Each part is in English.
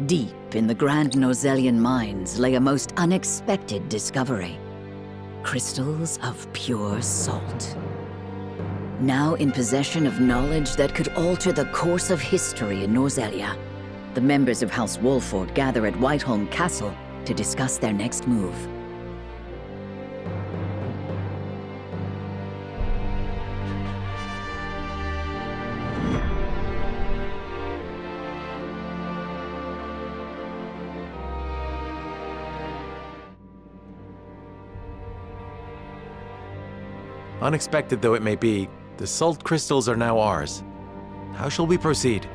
Deep in the Grand Nozellian mines lay a most unexpected discovery. Crystals of pure salt. Now in possession of knowledge that could alter the course of history in Norzellia, the members of House Wolford gather at Whiteholm Castle to discuss their next move. Unexpected though it may be, the salt crystals are now ours. How shall we proceed?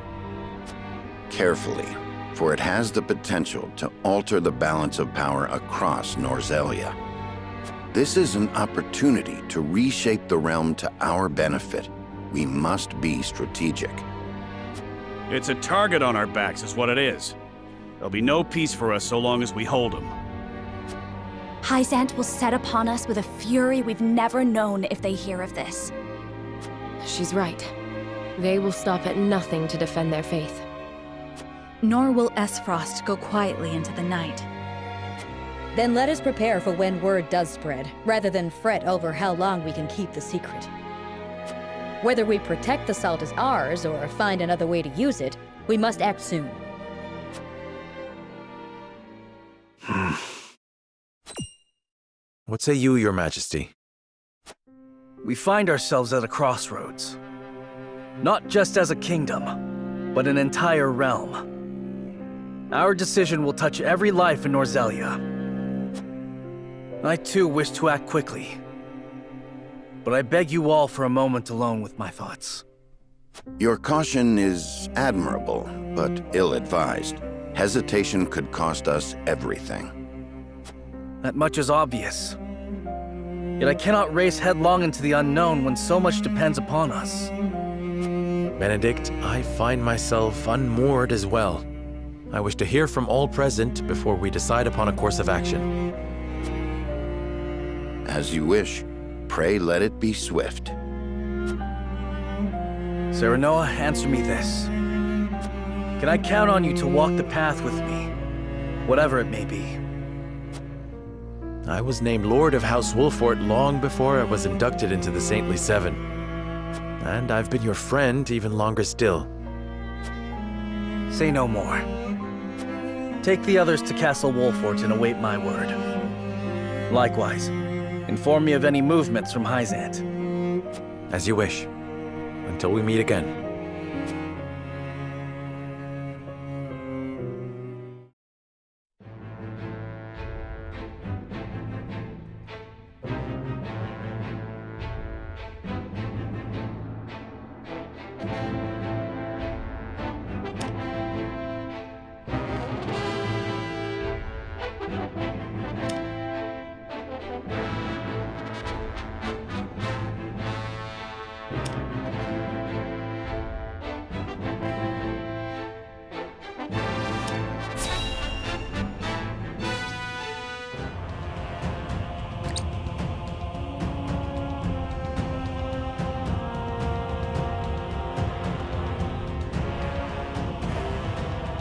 Carefully, for it has the potential to alter the balance of power across Norzellia. This is an opportunity to reshape the realm to our benefit. We must be strategic. It's a target on our backs is what it is. There'll be no peace for us so long as we hold them. Hyzant will set upon us with a fury we've never known if they hear of this. She's right. They will stop at nothing to defend their faith. Nor will Esfrost go quietly into the night. Then let us prepare for when word does spread, rather than fret over how long we can keep the secret. Whether we protect the salt as ours or find another way to use it, we must act soon. What say you, Your Majesty? We find ourselves at a crossroads. Not just as a kingdom, but an entire realm. Our decision will touch every life in Norzellia. I too wish to act quickly. But I beg you all for a moment alone with my thoughts. Your caution is admirable, but ill-advised. Hesitation could cost us everything. That much is obvious. Yet I cannot race headlong into the unknown when so much depends upon us. Benedict, I find myself unmoored as well. I wish to hear from all present before we decide upon a course of action. As you wish. Pray let it be swift. Serenoa, answer me this. Can I count on you to walk the path with me, whatever it may be? I was named Lord of House Wolford long before I was inducted into the Saintly Seven. And I've been your friend even longer still. Say no more. Take the others to Castle Wolford and await my word. Likewise, inform me of any movements from Hyzant. As you wish. Until we meet again.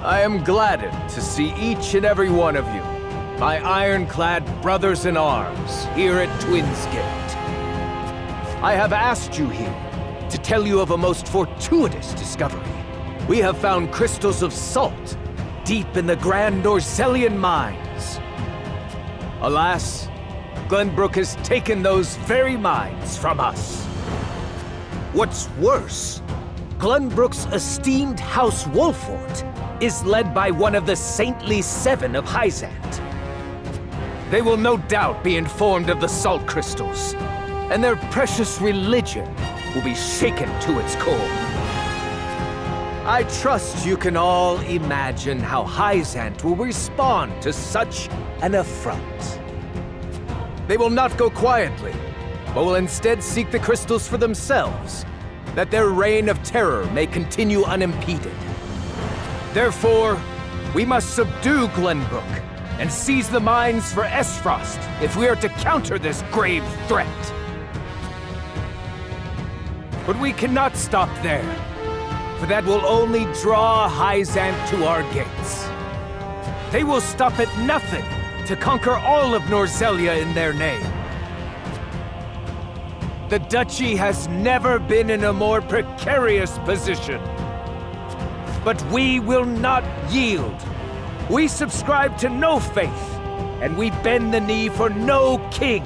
I am gladdened to see each and every one of you, my ironclad brothers in arms, here at Twins Gate. I have asked you here to tell you of a most fortuitous discovery. We have found crystals of salt deep in the Grand Norzellian mines. Alas, Glenbrook has taken those very mines from us. What's worse, Glenbrook's esteemed House Wolford is led by one of the Saintly Seven of Hyzant. They will no doubt be informed of the salt crystals, and their precious religion will be shaken to its core. I trust you can all imagine how Hyzant will respond to such an affront. They will not go quietly, but will instead seek the crystals for themselves, that their reign of terror may continue unimpeded. Therefore, we must subdue Glenbrook and seize the mines for Esfrost if we are to counter this grave threat. But we cannot stop there, for that will only draw Hyzant to our gates. They will stop at nothing to conquer all of Norzelia in their name. The Duchy has never been in a more precarious position. But we will not yield. We subscribe to no faith, and we bend the knee for no king.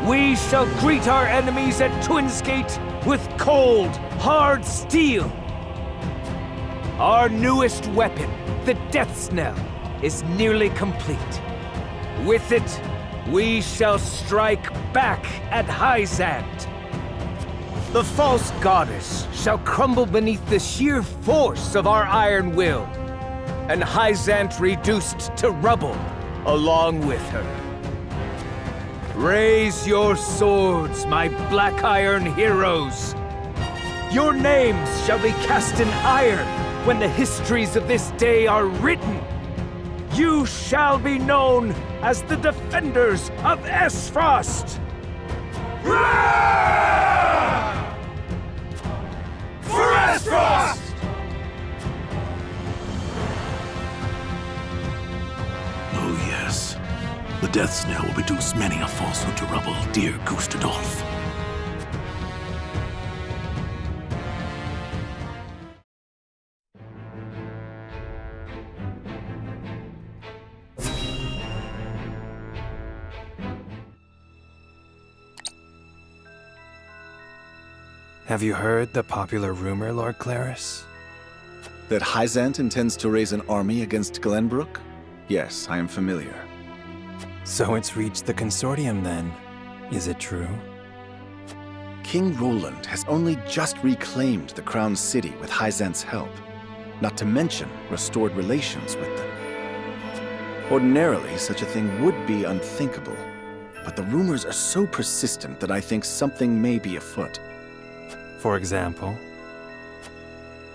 We shall greet our enemies at Twinsgate with cold, hard steel. Our newest weapon, the Death's Knell, is nearly complete. With it, we shall strike back at Hyzant. The false goddess shall crumble beneath the sheer force of our iron will, and Hyzant reduced to rubble along with her. Raise your swords, my black iron heroes. Your names shall be cast in iron when the histories of this day are written. You shall be known as the defenders of Esfrost! For Esfrost! Oh yes. The Death's Knell will reduce many a falsehood to rubble, dear Gustadolf. Have you heard the popular rumor, Lord Claris? That Hyzant intends to raise an army against Glenbrook? Yes, I am familiar. So it's reached the consortium then. Is it true? King Roland has only just reclaimed the Crown City with Hyzant's help, not to mention restored relations with them. Ordinarily, such a thing would be unthinkable, but the rumors are so persistent that I think something may be afoot. For example?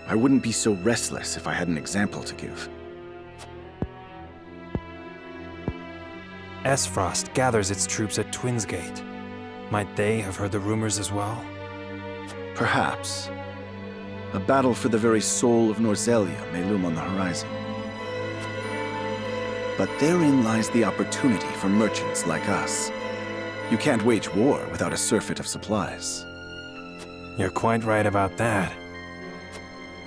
I wouldn't be so restless if I had an example to give. Esfrost gathers its troops at Twinsgate. Might they have heard the rumors as well? Perhaps. A battle for the very soul of Norzelia may loom on the horizon. But therein lies the opportunity for merchants like us. You can't wage war without a surfeit of supplies. You're quite right about that.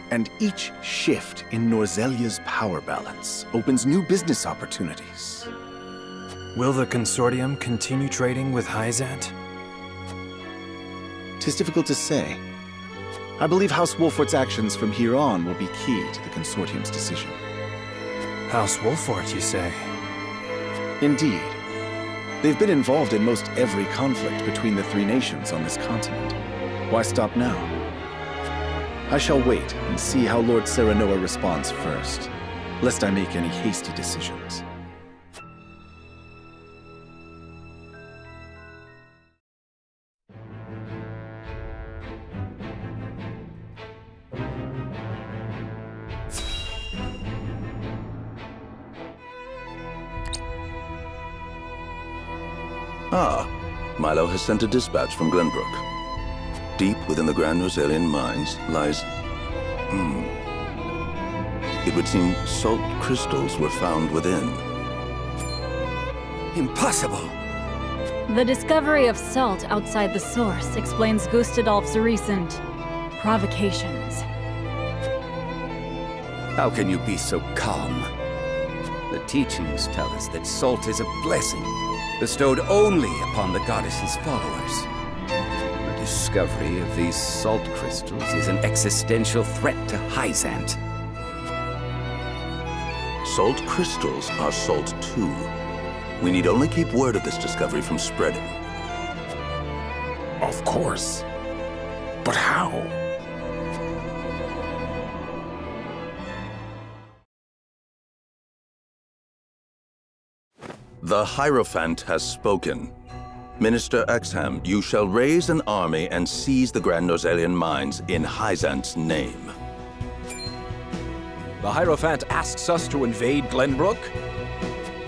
And each shift in Norzelia's power balance opens new business opportunities. Will the consortium continue trading with Hyzant? 'Tis difficult to say. I believe House Wolfort's actions from here on will be key to the consortium's decision. House Wolfort, you say? Indeed. They've been involved in most every conflict between the three nations on this continent. Why stop now? I shall wait and see how Lord Serenoa responds first, lest I make any hasty decisions. Ah, Milo has sent a dispatch from Glenbrook. Deep within the Grand Norzelian mines lies... It would seem salt crystals were found within. Impossible! The discovery of salt outside the source explains Gustadolf's recent provocations. How can you be so calm? The teachings tell us that salt is a blessing, bestowed only upon the goddess's followers. The discovery of these salt crystals is an existential threat to Hyzant. Salt crystals are salt too. We need only keep word of this discovery from spreading. Of course. But how? The Hierophant has spoken. Minister Exham, you shall raise an army and seize the Grand Norzelian mines in Hyzant's name. The Hierophant asks us to invade Glenbrook?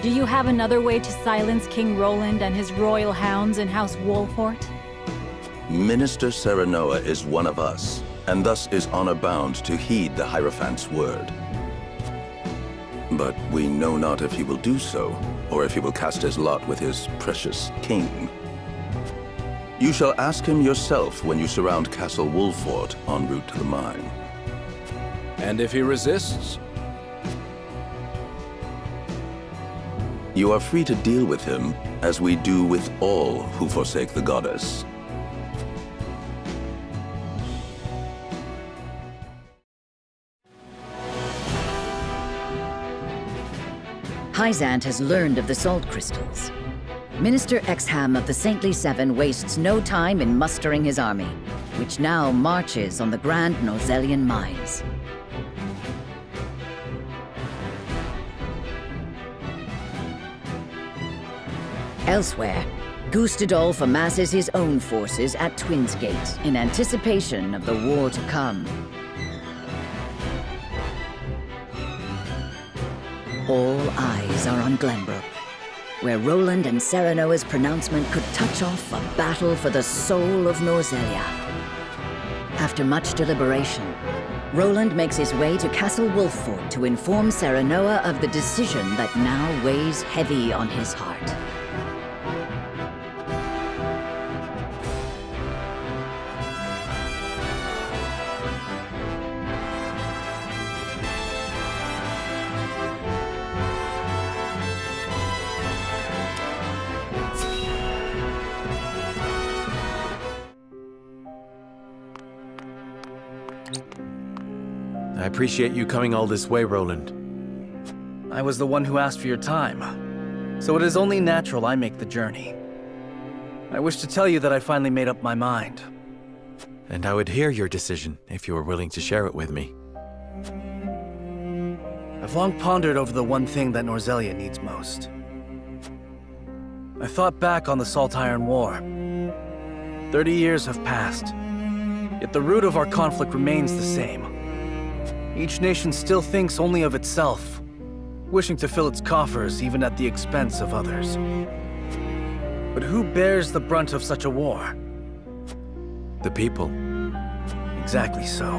Do you have another way to silence King Roland and his royal hounds in House Wolfort? Minister Serenoa is one of us, and thus is honor bound to heed the Hierophant's word. But we know not if he will do so, or if he will cast his lot with his precious king. You shall ask him yourself when you surround Castle Wolfort en route to the mine. And if he resists? You are free to deal with him, as we do with all who forsake the goddess. Hyzant has learned of the salt crystals. Minister Exham of the Saintly Seven wastes no time in mustering his army, which now marches on the Grand Norzelian mines. Elsewhere, Gustadolf amasses his own forces at Twinsgate in anticipation of the war to come. All eyes are on Glenbrook, where Roland and Serenoa's pronouncement could touch off a battle for the soul of Norzelia. After much deliberation, Roland makes his way to Castle Wolffort to inform Serenoa of the decision that now weighs heavy on his heart. I appreciate you coming all this way, Roland. I was the one who asked for your time, so it is only natural I make the journey. I wish to tell you that I finally made up my mind. And I would hear your decision if you were willing to share it with me. I've long pondered over the one thing that Norzelia needs most. I thought back on the Salt Iron War. 30 years have passed, yet the root of our conflict remains the same. Each nation still thinks only of itself, wishing to fill its coffers even at the expense of others. But who bears the brunt of such a war? The people. Exactly so.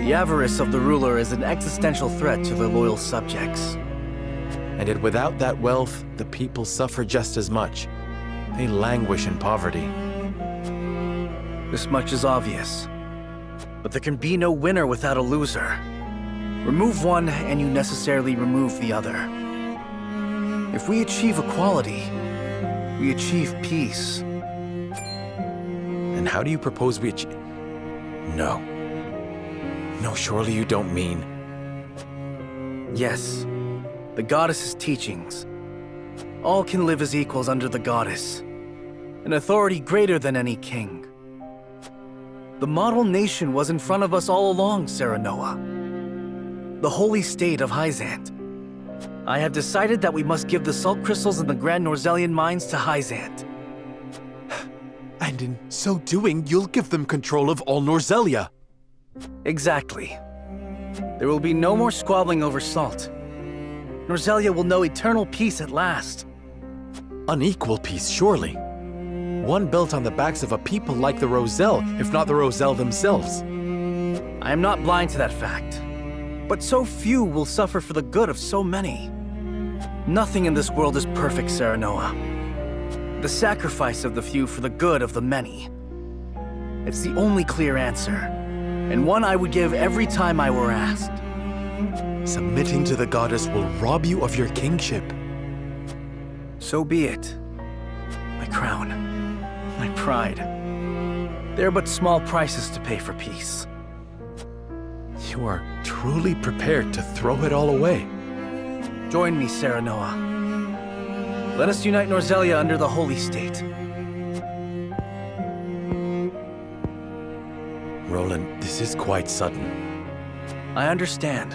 The avarice of the ruler is an existential threat to their loyal subjects. And yet without that wealth, the people suffer just as much. They languish in poverty. This much is obvious. But there can be no winner without a loser. Remove one, and you necessarily remove the other. If we achieve equality, we achieve peace. And how do you propose we achieve... No. No, surely you don't mean... Yes. The goddess's teachings. All can live as equals under the goddess. An authority greater than any king. The model nation was in front of us all along, Serenoa. The holy state of Hyzant. I have decided that we must give the salt crystals in the Grand Norzelian mines to Hyzant. And in so doing, you'll give them control of all Norzelia. Exactly. There will be no more squabbling over salt. Norzelia will know eternal peace at last. Unequal peace, surely. One built on the backs of a people like the Roselle, if not the Roselle themselves. I am not blind to that fact. But so few will suffer for the good of so many. Nothing in this world is perfect, Serenoa. The sacrifice of the few for the good of the many. It's the only clear answer, and one I would give every time I were asked. Submitting to the goddess will rob you of your kingship. So be it. My crown. My pride. They are but small prices to pay for peace. You are truly prepared to throw it all away. Join me, Serenoa. Let us unite Norzelia under the holy state. Roland, this is quite sudden. I understand.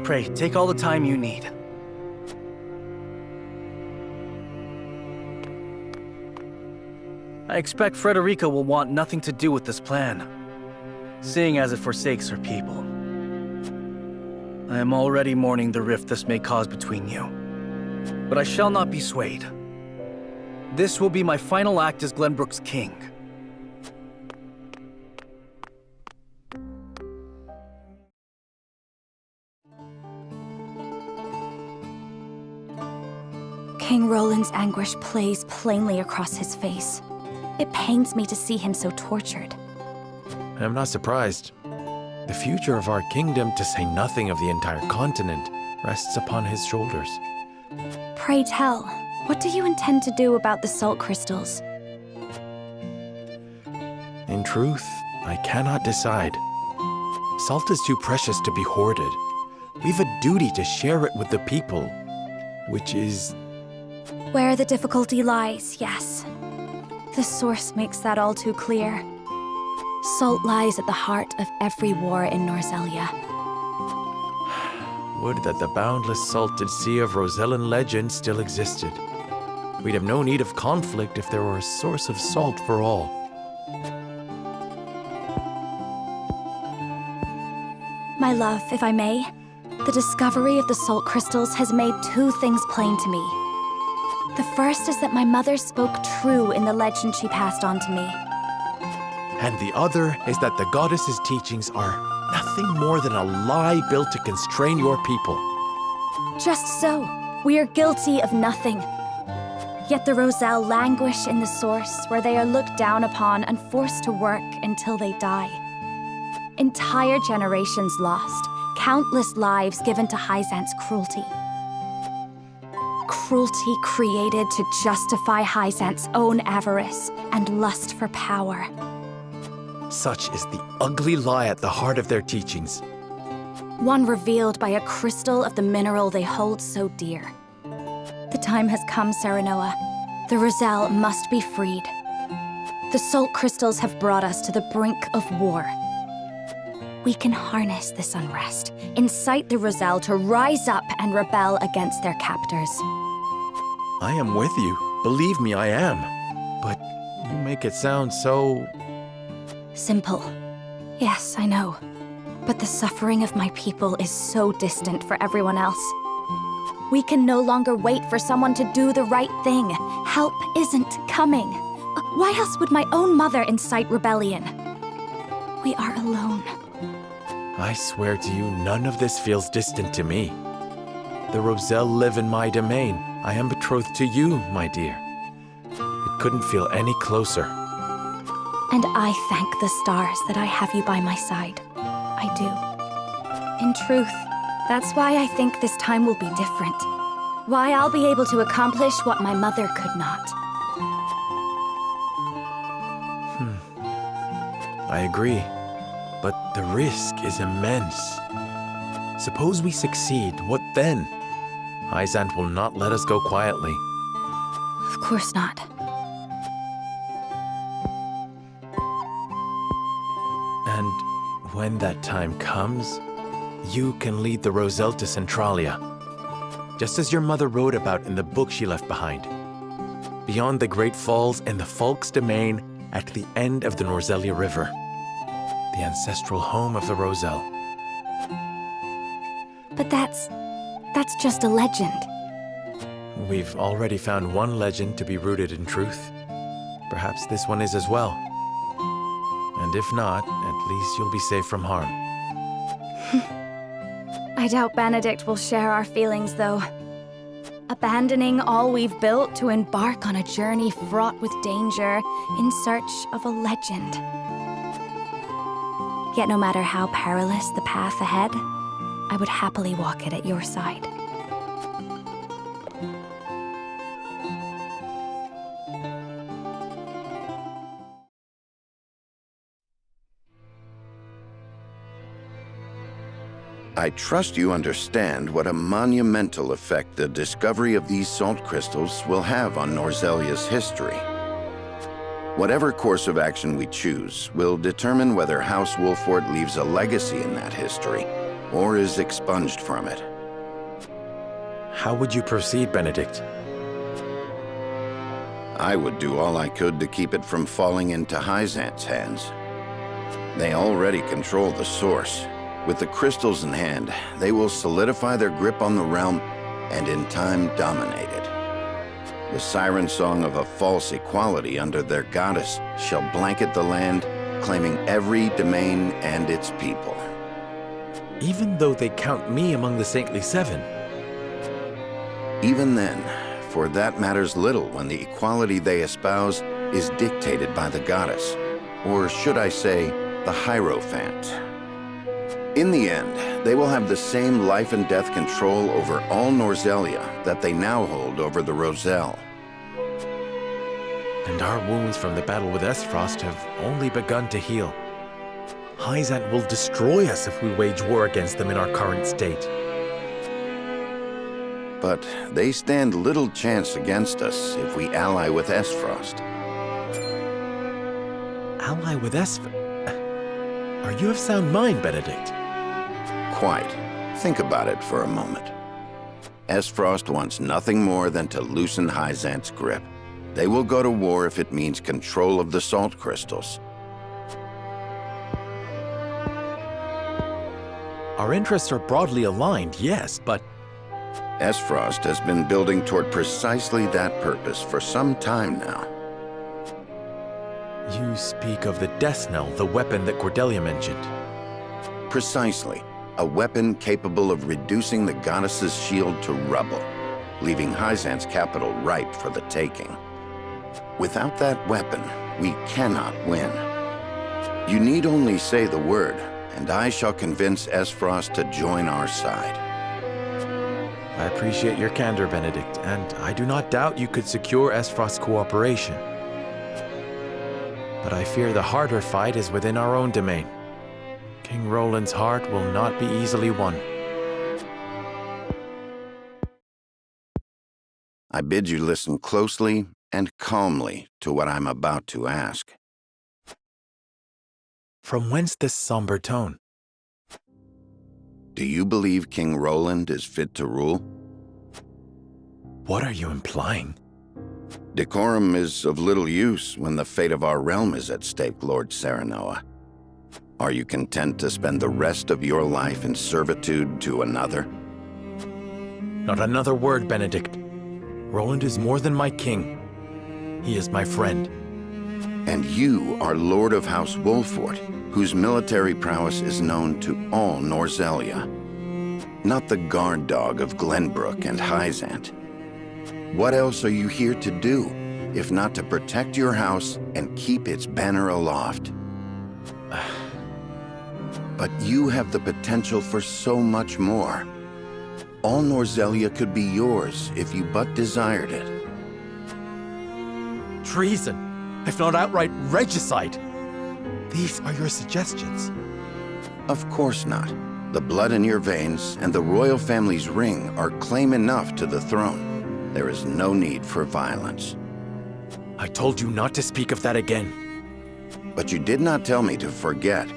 Pray, take all the time you need. I expect Frederica will want nothing to do with this plan, seeing as it forsakes her people. I am already mourning the rift this may cause between you, but I shall not be swayed. This will be my final act as Glenbrook's king. King Roland's anguish plays plainly across his face. It pains me to see him so tortured. I'm not surprised. The future of our kingdom, to say nothing of the entire continent, rests upon his shoulders. Pray tell, what do you intend to do about the salt crystals? In truth, I cannot decide. Salt is too precious to be hoarded. We've a duty to share it with the people, which is... Where the difficulty lies, yes. The source makes that all too clear. Salt lies at the heart of every war in Norzelia. Would that the boundless salted sea of Rosellan legend still existed. We'd have no need of conflict if there were a source of salt for all. My love, if I may, the discovery of the salt crystals has made two things plain to me. The first is that my mother spoke true in the legend she passed on to me. And the other is that the goddess's teachings are nothing more than a lie built to constrain your people. Just so. We are guilty of nothing. Yet the Roselle languish in the source, where they are looked down upon and forced to work until they die. Entire generations lost, countless lives given to Hyzant's cruelty. Cruelty created to justify Hyzant's own avarice and lust for power. Such is the ugly lie at the heart of their teachings. One revealed by a crystal of the mineral they hold so dear. The time has come, Serenoa. The Roselle must be freed. The salt crystals have brought us to the brink of war. We can harness this unrest, incite the Roselle to rise up and rebel against their captors. I am with you. Believe me, I am. But you make it sound so... Simple. Yes, I know. But the suffering of my people is so distant for everyone else. We can no longer wait for someone to do the right thing. Help isn't coming. Why else would my own mother incite rebellion? We are alone. I swear to you, none of this feels distant to me. The Roselle live in my domain. I am betrothed to you, my dear. It couldn't feel any closer. And I thank the stars that I have you by my side. I do. In truth, that's why I think this time will be different. Why I'll be able to accomplish what my mother could not. I agree. But the risk is immense. Suppose we succeed, what then? Hyzant will not let us go quietly. Of course not. And when that time comes, you can lead the Roselle to Centralia, just as your mother wrote about in the book she left behind. Beyond the Great Falls and the Falk's domain at the end of the Norzelia River. The ancestral home of the Roselle. But that's just a legend. We've already found one legend to be rooted in truth. Perhaps this one is as well. And if not, at least you'll be safe from harm. I doubt Benedict will share our feelings, though. Abandoning all we've built to embark on a journey fraught with danger in search of a legend. Yet no matter how perilous the path ahead, I would happily walk it at your side. I trust you understand what a monumental effect the discovery of these salt crystals will have on Norzelia's history. Whatever course of action we choose will determine whether House Wolfort leaves a legacy in that history, or is expunged from it. How would you proceed, Benedict? I would do all I could to keep it from falling into Hyzant's hands. They already control the source. With the crystals in hand, they will solidify their grip on the realm and in time dominate it. The siren song of a false equality under their goddess shall blanket the land, claiming every domain and its people. Even though they count me among the Saintly Seven? Even then, for that matters little when the equality they espouse is dictated by the goddess, or should I say, the Hierophant. In the end, they will have the same life and death control over all Norzelia that they now hold over the Roselle. And our wounds from the battle with Esfrost have only begun to heal. Hyzant will destroy us if we wage war against them in our current state. But they stand little chance against us if we ally with Esfrost. Ally with Esfrost? Are you of sound mind, Benedict? Quite. Think about it for a moment. Esfrost wants nothing more than to loosen Hyzant's grip. They will go to war if it means control of the salt crystals. Our interests are broadly aligned, yes, but... Esfrost has been building toward precisely that purpose for some time now. You speak of the Death Knell, the weapon that Cordelia mentioned. Precisely. A weapon capable of reducing the goddess's shield to rubble, leaving Hyzant's capital ripe for the taking. Without that weapon, we cannot win. You need only say the word, and I shall convince Esfrost to join our side. I appreciate your candor, Benedict, and I do not doubt you could secure Esfrost's cooperation. But I fear the harder fight is within our own domain. King Roland's heart will not be easily won. I bid you listen closely and calmly to what I'm about to ask. From whence this somber tone? Do you believe King Roland is fit to rule? What are you implying? Decorum is of little use when the fate of our realm is at stake, Lord Serenoa. Are you content to spend the rest of your life in servitude to another? Not another word, Benedict. Roland is more than my king. He is my friend. And you are Lord of House Wolfort, whose military prowess is known to all Norzelia. Not the guard dog of Glenbrook and Hyzant. What else are you here to do, if not to protect your house and keep its banner aloft? But you have the potential for so much more. All Norzelia could be yours if you but desired it. Treason, if not outright regicide. These are your suggestions. Of course not. The blood in your veins and the royal family's ring are claim enough to the throne. There is no need for violence. I told you not to speak of that again. But you did not tell me to forget.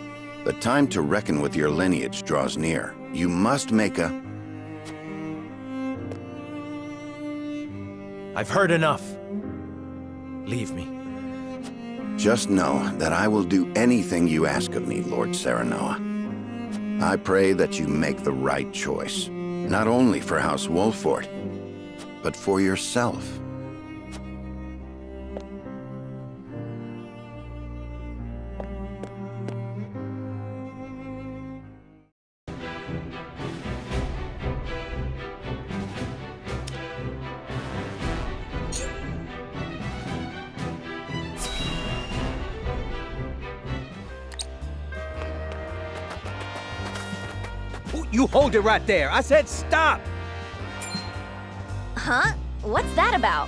The time to reckon with your lineage draws near. You must make a... I've heard enough. Leave me. Just know that I will do anything you ask of me, Lord Serenoa. I pray that you make the right choice, not only for House Wolfort, but for yourself. You hold it right there. I said stop! Huh? What's that about?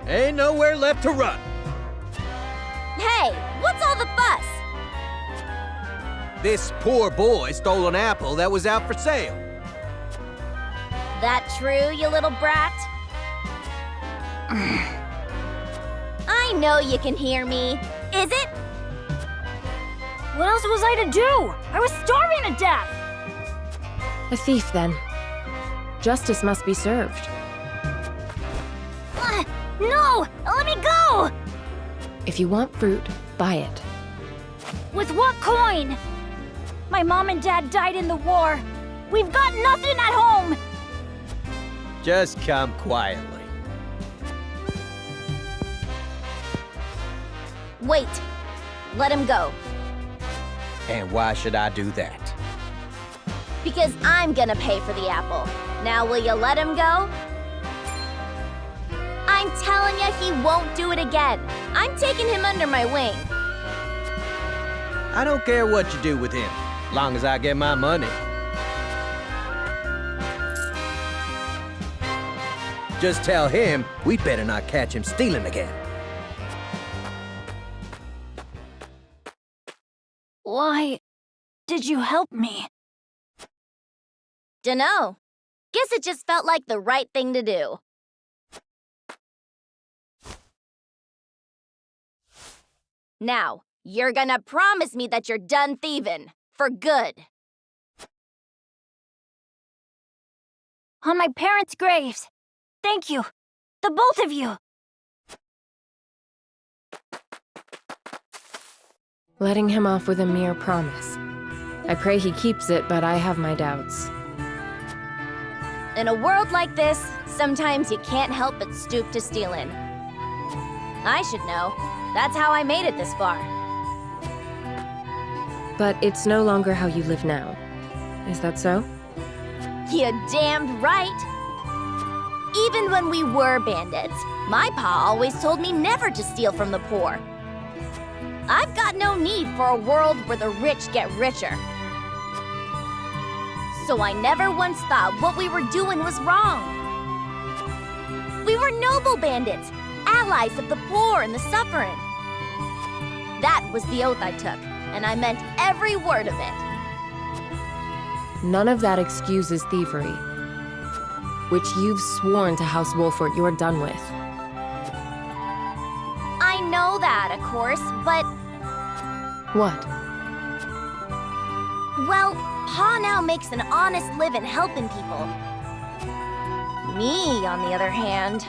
Ain't nowhere left to run. Hey, what's all the fuss? This poor boy stole an apple that was out for sale. That true, you little brat? I know you can hear me. Is it? What else was I to do? I was starving to death! A thief, then. Justice must be served. No! Let me go! If you want fruit, buy it. With what coin? My mom and dad died in the war. We've got nothing at home! Just come quietly. Wait. Let him go. And why should I do that? Because I'm gonna pay for the apple. Now will you let him go? I'm telling you, he won't do it again. I'm taking him under my wing. I don't care what you do with him, long as I get my money. Just tell him we better not catch him stealing again. Why did you help me? Dunno. Guess it just felt like the right thing to do. Now, you're gonna promise me that you're done thieving. For good. On my parents' graves. Thank you. The both of you. Letting him off with a mere promise. I pray he keeps it, but I have my doubts. In a world like this, sometimes you can't help but stoop to stealing. I should know. That's how I made it this far. But it's no longer how you live now. Is that so? You damned right. Even when we were bandits, my pa always told me never to steal from the poor. I've got no need for a world where the rich get richer. So I never once thought what we were doing was wrong. We were noble bandits, allies of the poor and the suffering. That was the oath I took, and I meant every word of it. None of that excuses thievery, which you've sworn to House Wolford you're done with. I know that, of course, but... What? Well, Pa now makes an honest living helping people. Me, on the other hand...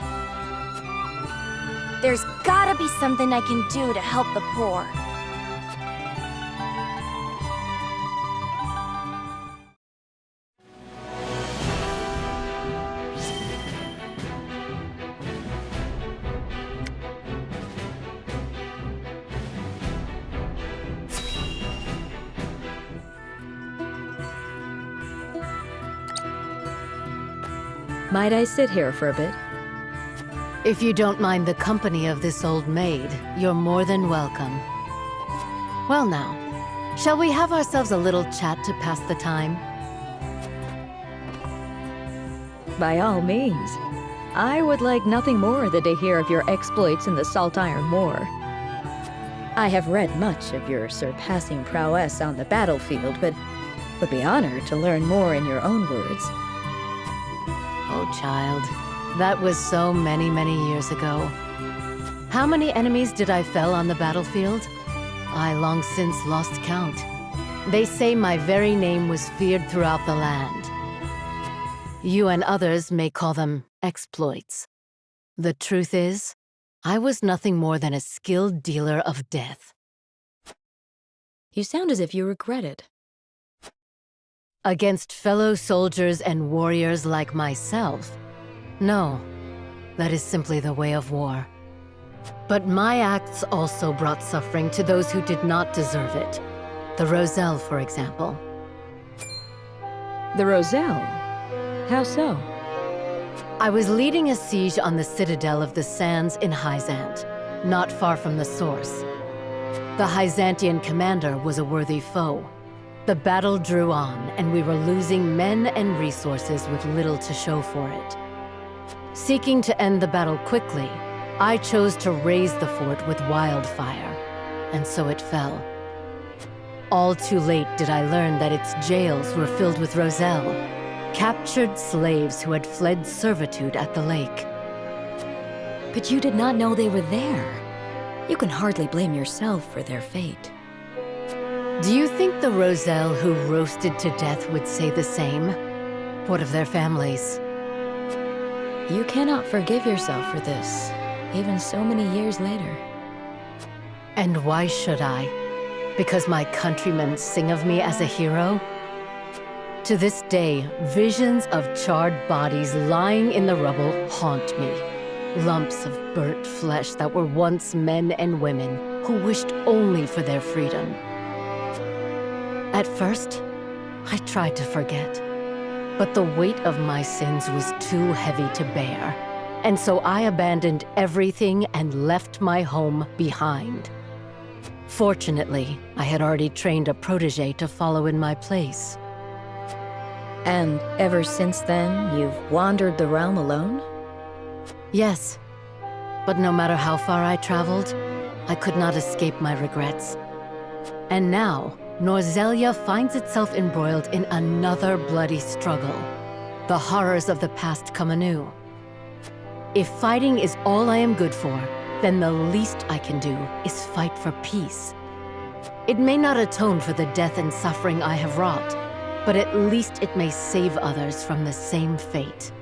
There's gotta be something I can do to help the poor. Might I sit here for a bit? If you don't mind the company of this old maid, you're more than welcome. Well now, shall we have ourselves a little chat to pass the time? By all means. I would like nothing more than to hear of your exploits in the Salt Iron War. I have read much of your surpassing prowess on the battlefield, but would be honored to learn more in your own words. Oh, child. That was so many, many years ago. How many enemies did I fell on the battlefield? I long since lost count. They say my very name was feared throughout the land. You and others may call them exploits. The truth is, I was nothing more than a skilled dealer of death. You sound as if you regret it. Against fellow soldiers and warriors like myself? No, that is simply the way of war. But my acts also brought suffering to those who did not deserve it. The Roselle, for example. The Roselle? How so? I was leading a siege on the citadel of the Sands in Hyzant, not far from the source. The Hyzantian commander was a worthy foe. The battle drew on, and we were losing men and resources with little to show for it. Seeking to end the battle quickly, I chose to raise the fort with wildfire, and so it fell. All too late did I learn that its jails were filled with Roselle, captured slaves who had fled servitude at the lake. But you did not know they were there. You can hardly blame yourself for their fate. Do you think the Roselle who roasted to death would say the same? What of their families? You cannot forgive yourself for this, even so many years later. And why should I? Because my countrymen sing of me as a hero? To this day, visions of charred bodies lying in the rubble haunt me. Lumps of burnt flesh that were once men and women who wished only for their freedom. At first, I tried to forget, but the weight of my sins was too heavy to bear, and so I abandoned everything and left my home behind. Fortunately, I had already trained a protege to follow in my place. And ever since then, you've wandered the realm alone? Yes, but no matter how far I traveled, I could not escape my regrets. And now, Norzelia finds itself embroiled in another bloody struggle. The horrors of the past come anew. If fighting is all I am good for, then the least I can do is fight for peace. It may not atone for the death and suffering I have wrought, but at least it may save others from the same fate.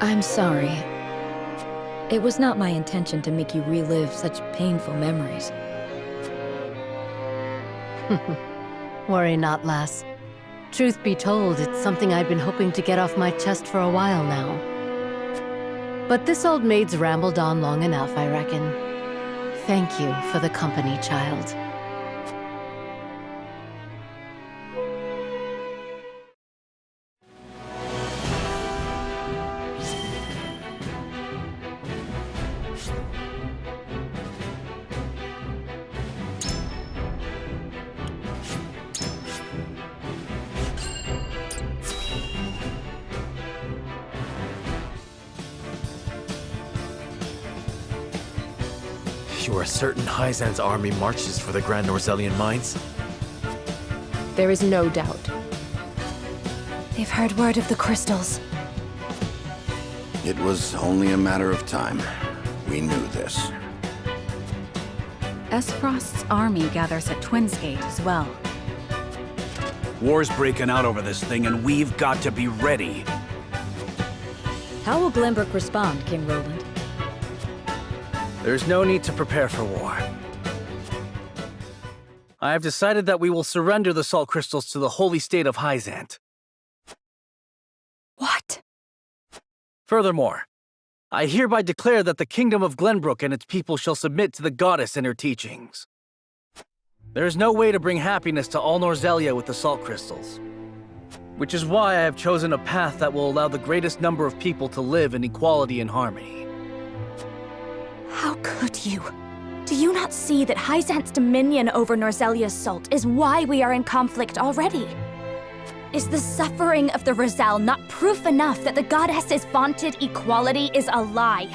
I'm sorry. It was not my intention to make you relive such painful memories. Worry not, lass. Truth be told, it's something I've been hoping to get off my chest for a while now. But this old maid's rambled on long enough, I reckon. Thank you for the company, child. You are certain Hyzan's army marches for the Grand Norzelian mines? There is no doubt. They've heard word of the crystals. It was only a matter of time. We knew this. Esfrost's army gathers at Twinsgate as well. War's breaking out over this thing, and we've got to be ready. How will Glenbrook respond, King Roland? There's no need to prepare for war. I have decided that we will surrender the salt crystals to the holy state of Hyzant. What? Furthermore, I hereby declare that the kingdom of Glenbrook and its people shall submit to the goddess and her teachings. There is no way to bring happiness to all Norzelia with the salt crystals, which is why I have chosen a path that will allow the greatest number of people to live in equality and harmony. How could you? Do you not see that Hyzant's dominion over Norzelia's salt is why we are in conflict already? Is the suffering of the Rosal not proof enough that the goddess's vaunted equality is a lie?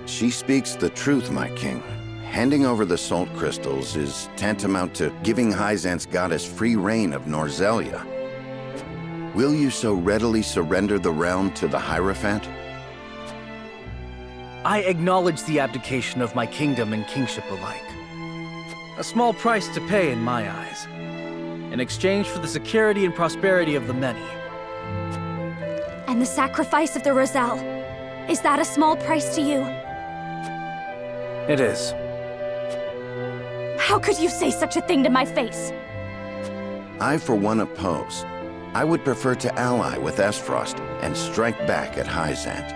She speaks the truth, my king. Handing over the salt crystals is tantamount to giving Hyzant's goddess free reign of Norzelia. Will you so readily surrender the realm to the Hierophant? I acknowledge the abdication of my kingdom and kingship alike. A small price to pay in my eyes, in exchange for the security and prosperity of the many. And the sacrifice of the Rosal, is that a small price to you? It is. How could you say such a thing to my face? I, for one, oppose. I would prefer to ally with Esfrost and strike back at Hyzant.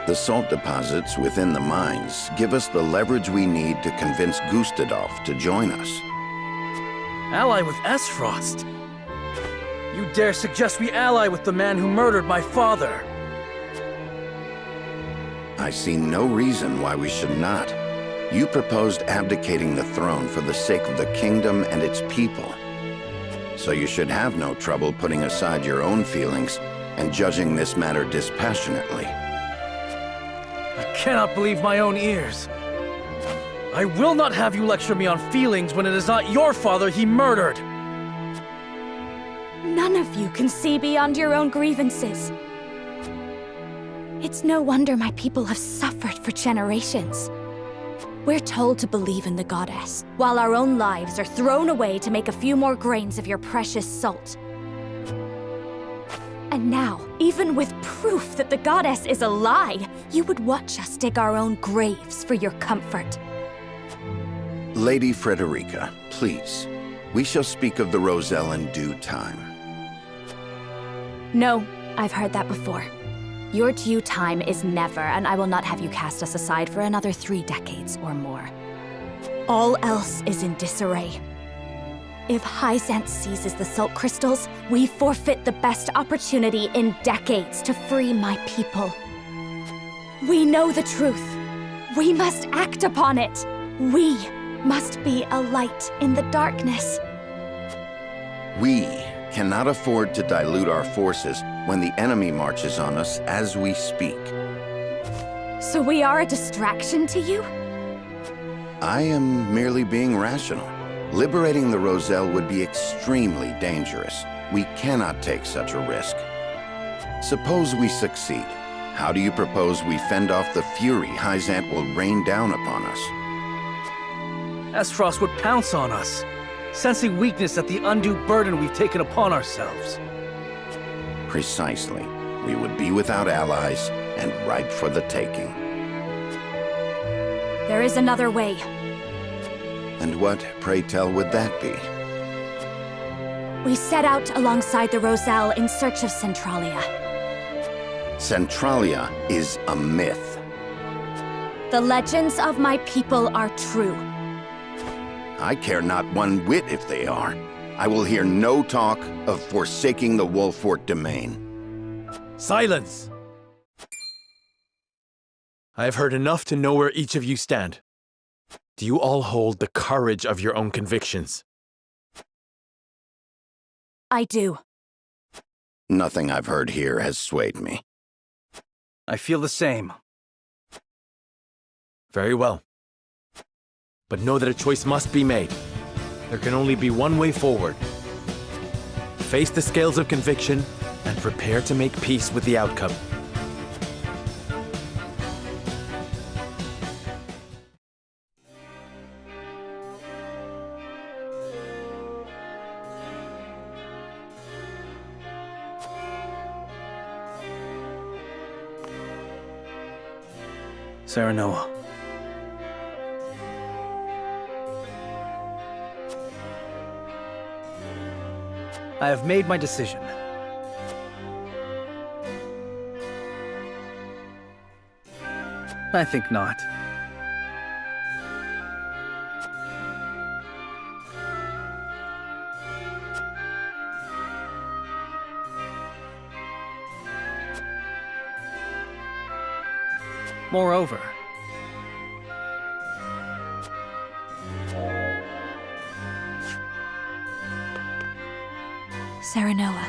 The salt deposits within the mines give us the leverage we need to convince Gustadolf to join us. Ally with Esfrost? You dare suggest we ally with the man who murdered my father? I see no reason why we should not. You proposed abdicating the throne for the sake of the kingdom and its people. So you should have no trouble putting aside your own feelings and judging this matter dispassionately. I cannot believe my own ears. I will not have you lecture me on feelings when it is not your father he murdered. None of you can see beyond your own grievances. It's no wonder my people have suffered for generations. We're told to believe in the goddess, while our own lives are thrown away to make a few more grains of your precious salt. And now, even with proof that the goddess is a lie, you would watch us dig our own graves for your comfort. Lady Frederica, please. We shall speak of the Rosal in due time. No, I've heard that before. Your due time is never, and I will not have you cast us aside for another 3 decades or more. All else is in disarray. If Hyzant seizes the salt crystals, we forfeit the best opportunity in decades to free my people. We know the truth. We must act upon it. We must be a light in the darkness. We cannot afford to dilute our forces when the enemy marches on us as we speak. So we are a distraction to you? I am merely being rational. Liberating the Roselle would be extremely dangerous. We cannot take such a risk. Suppose we succeed. How do you propose we fend off the fury Hyzant will rain down upon us? Esfrost would pounce on us, sensing weakness at the undue burden we've taken upon ourselves. Precisely. We would be without allies and ripe for the taking. There is another way. And what, pray tell, would that be? We set out alongside the Roselle in search of Centralia. Centralia is a myth. The legends of my people are true. I care not one whit if they are. I will hear no talk of forsaking the Wolfort domain. Silence! I have heard enough to know where each of you stand. Do you all hold the courage of your own convictions? I do. Nothing I've heard here has swayed me. I feel the same. Very well. But know that a choice must be made. There can only be one way forward. Face the scales of conviction and prepare to make peace with the outcome. Serenoa. I have made my decision. I think not. Moreover, Serenoa.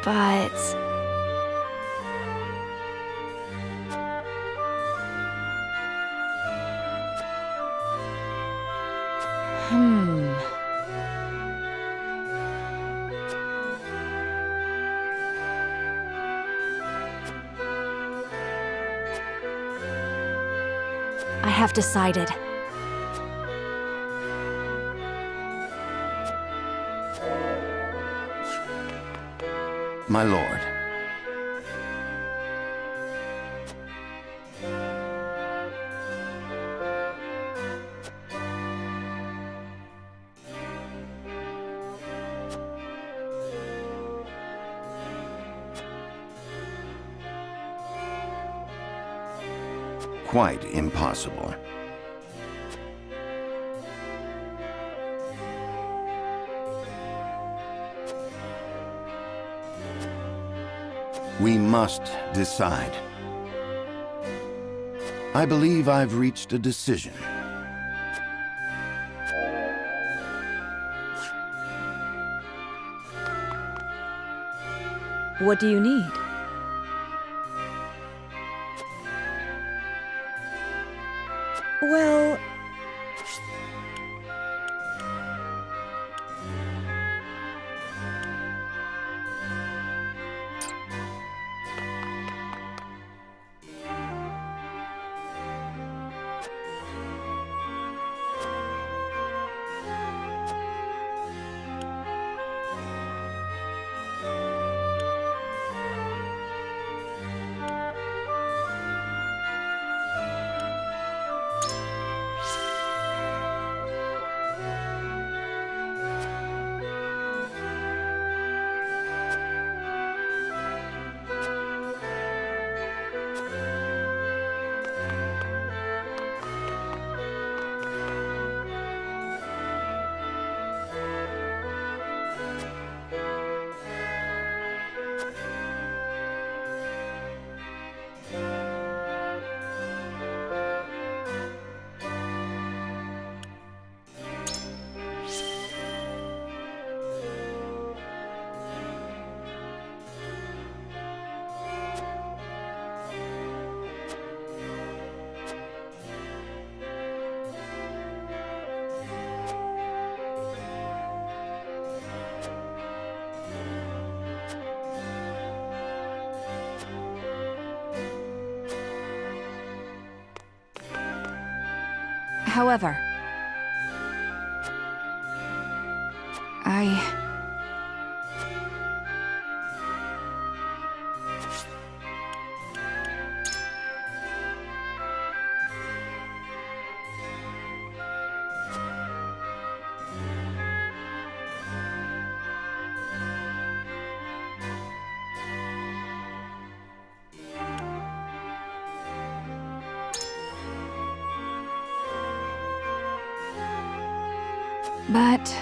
But... I have decided. My lord. Quite impossible. We must decide. I believe I've reached a decision. What do you need? Well... However, but...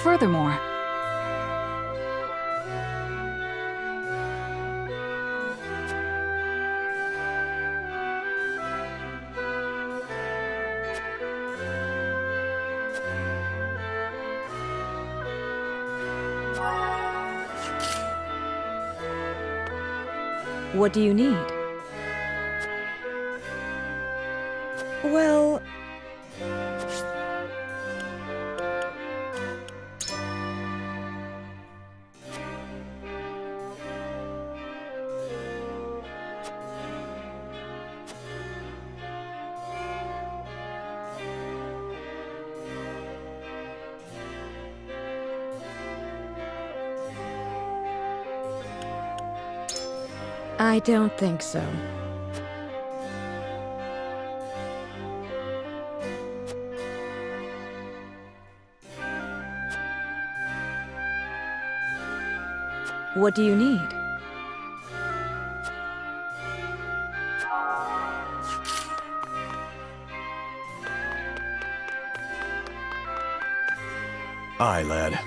Furthermore, what do you need? Well... I don't think so. What do you need? Aye, lad.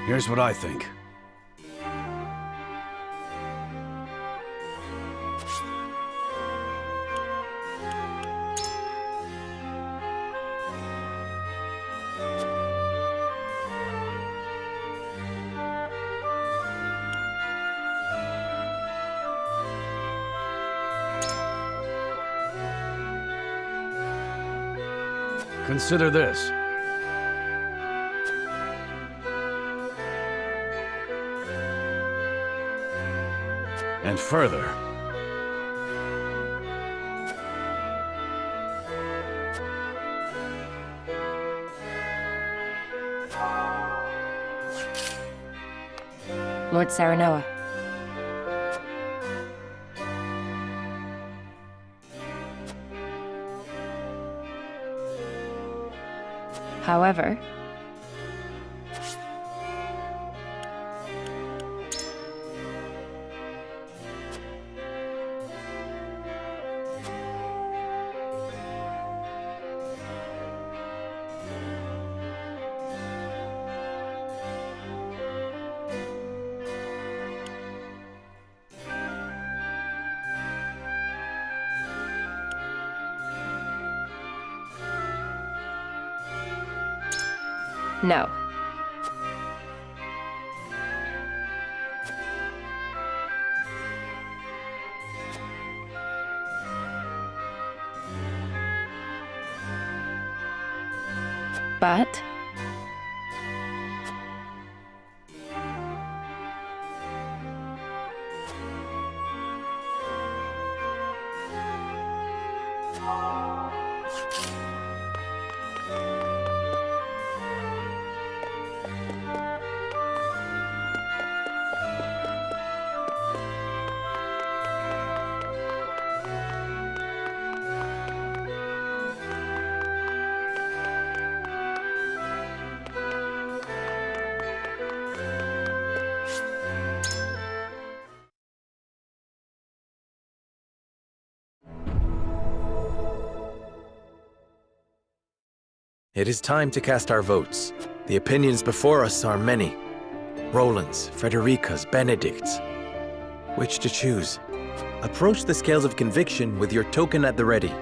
Here's what I think. Consider this. And further. Lord Saranoa. However, no. But It is time to cast our votes. The opinions before us are many. Roland's, Frederica's, Benedict's. Which to choose? Approach the scales of conviction with your token at the ready.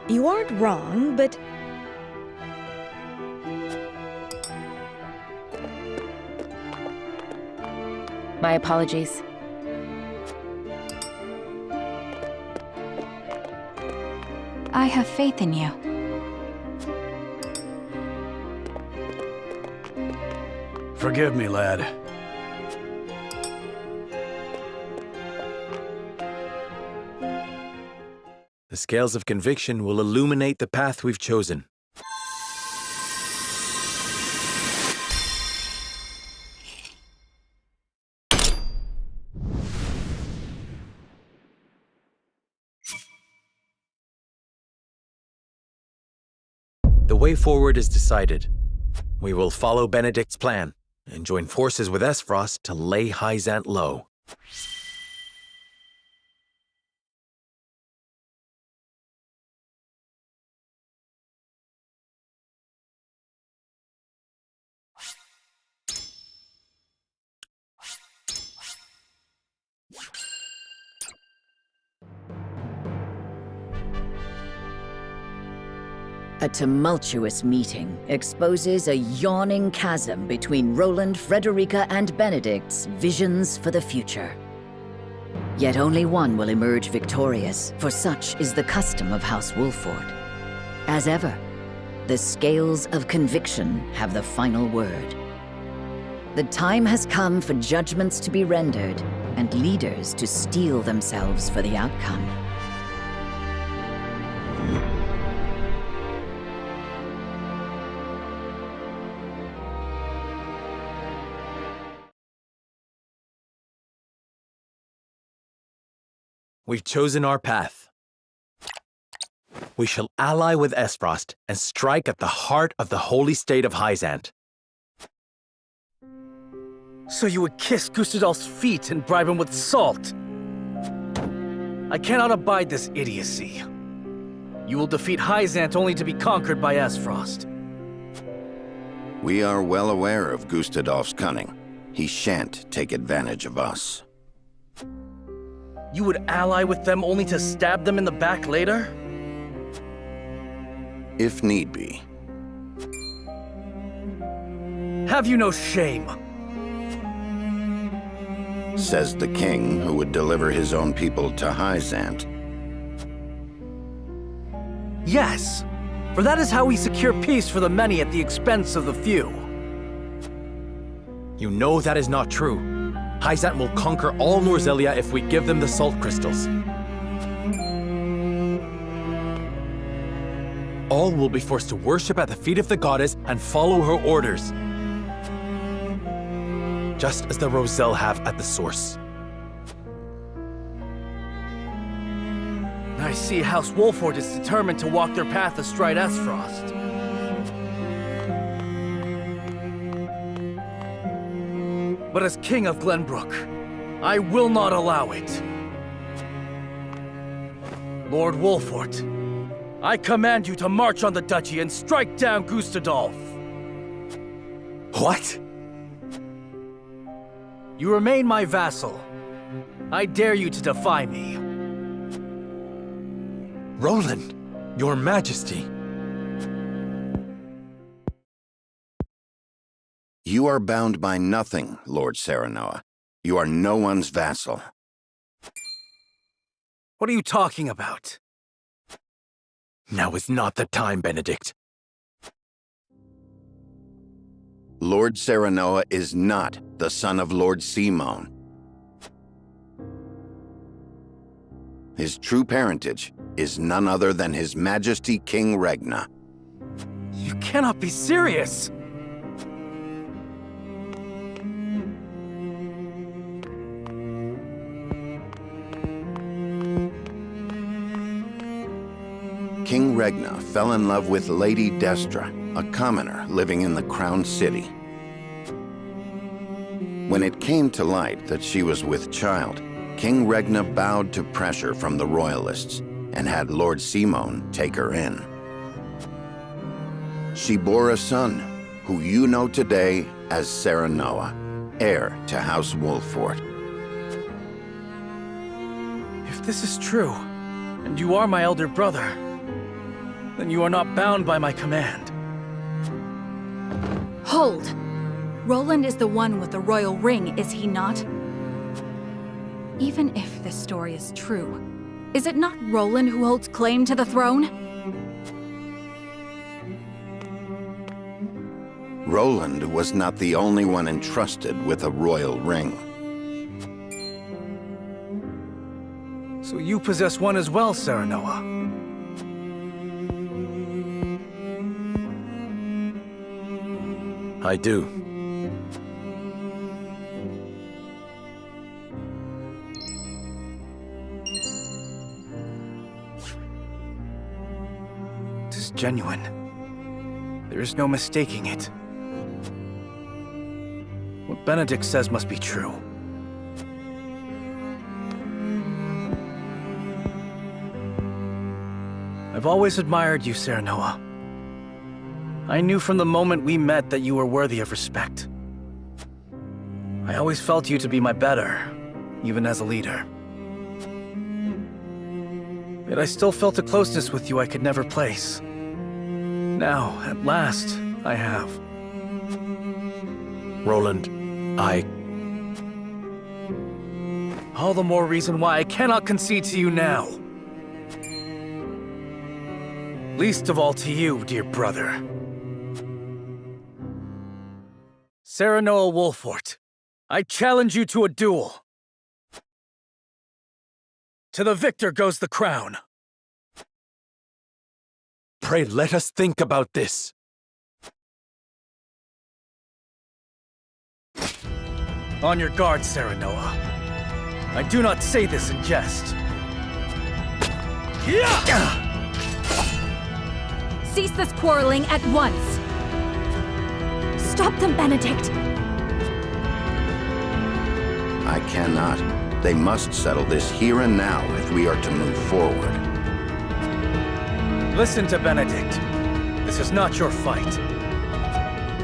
You aren't wrong, but My apologies. I have faith in you. Forgive me, lad. The scales of conviction will illuminate the path we've chosen. The way forward is decided. We will follow Benedict's plan and join forces with Esfrost to lay Hyzant low. A tumultuous meeting exposes a yawning chasm between Roland, Frederica, and Benedict's visions for the future. Yet only one will emerge victorious, for such is the custom of House Wolford. As ever, the scales of conviction have the final word. The time has come for judgments to be rendered and leaders to steel themselves for the outcome. We've chosen our path. We shall ally with Esfrost and strike at the heart of the holy state of Hyzant. So you would kiss Gustadolf's feet and bribe him with salt? I cannot abide this idiocy. You will defeat Hyzant only to be conquered by Esfrost. We are well aware of Gustadolf's cunning. He shan't take advantage of us. You would ally with them only to stab them in the back later? If need be. Have you no shame? Says the king who would deliver his own people to Hyzant. Yes, for that is how we secure peace for the many at the expense of the few. You know that is not true. Hyzant will conquer all Norzelia if we give them the salt crystals. All will be forced to worship at the feet of the goddess and follow her orders. Just as the Roselle have at the source. I see House Wolford is determined to walk their path astride Esfrost. But as King of Glenbrook, I will not allow it. Lord Wolford, I command you to march on the duchy and strike down Gustadolf. What? You remain my vassal. I dare you to defy me. Roland, your majesty. You are bound by nothing, Lord Serenoa. You are no one's vassal. What are you talking about? Now is not the time, Benedict. Lord Serenoa is not the son of Lord Simone. His true parentage is none other than His Majesty King Regna. You cannot be serious! King Regna fell in love with Lady Destra, a commoner living in the Crown City. When it came to light that she was with child, King Regna bowed to pressure from the royalists and had Lord Simone take her in. She bore a son, who you know today as Serenoa, heir to House Wolford. If this is true, and you are my elder brother, then you are not bound by my command. Hold! Roland is the one with the royal ring, is he not? Even if this story is true, is it not Roland who holds claim to the throne? Roland was not the only one entrusted with a royal ring. So you possess one as well, Serenoa. I do. It is genuine. There is no mistaking it. What Benedict says must be true. I've always admired you, Serenoa. I knew from the moment we met that you were worthy of respect. I always felt you to be my better, even as a leader. Yet I still felt a closeness with you I could never place. Now, at last, I have. Roland, All the more reason why I cannot concede to you now. Least of all to you, dear brother. Serenoa Wolfort, I challenge you to a duel. To the victor goes the crown. Pray let us think about this. On your guard, Serenoa. I do not say this in jest. Cease this quarreling at once! Stop them, Benedict! I cannot. They must settle this here and now if we are to move forward. Listen to Benedict. This is not your fight.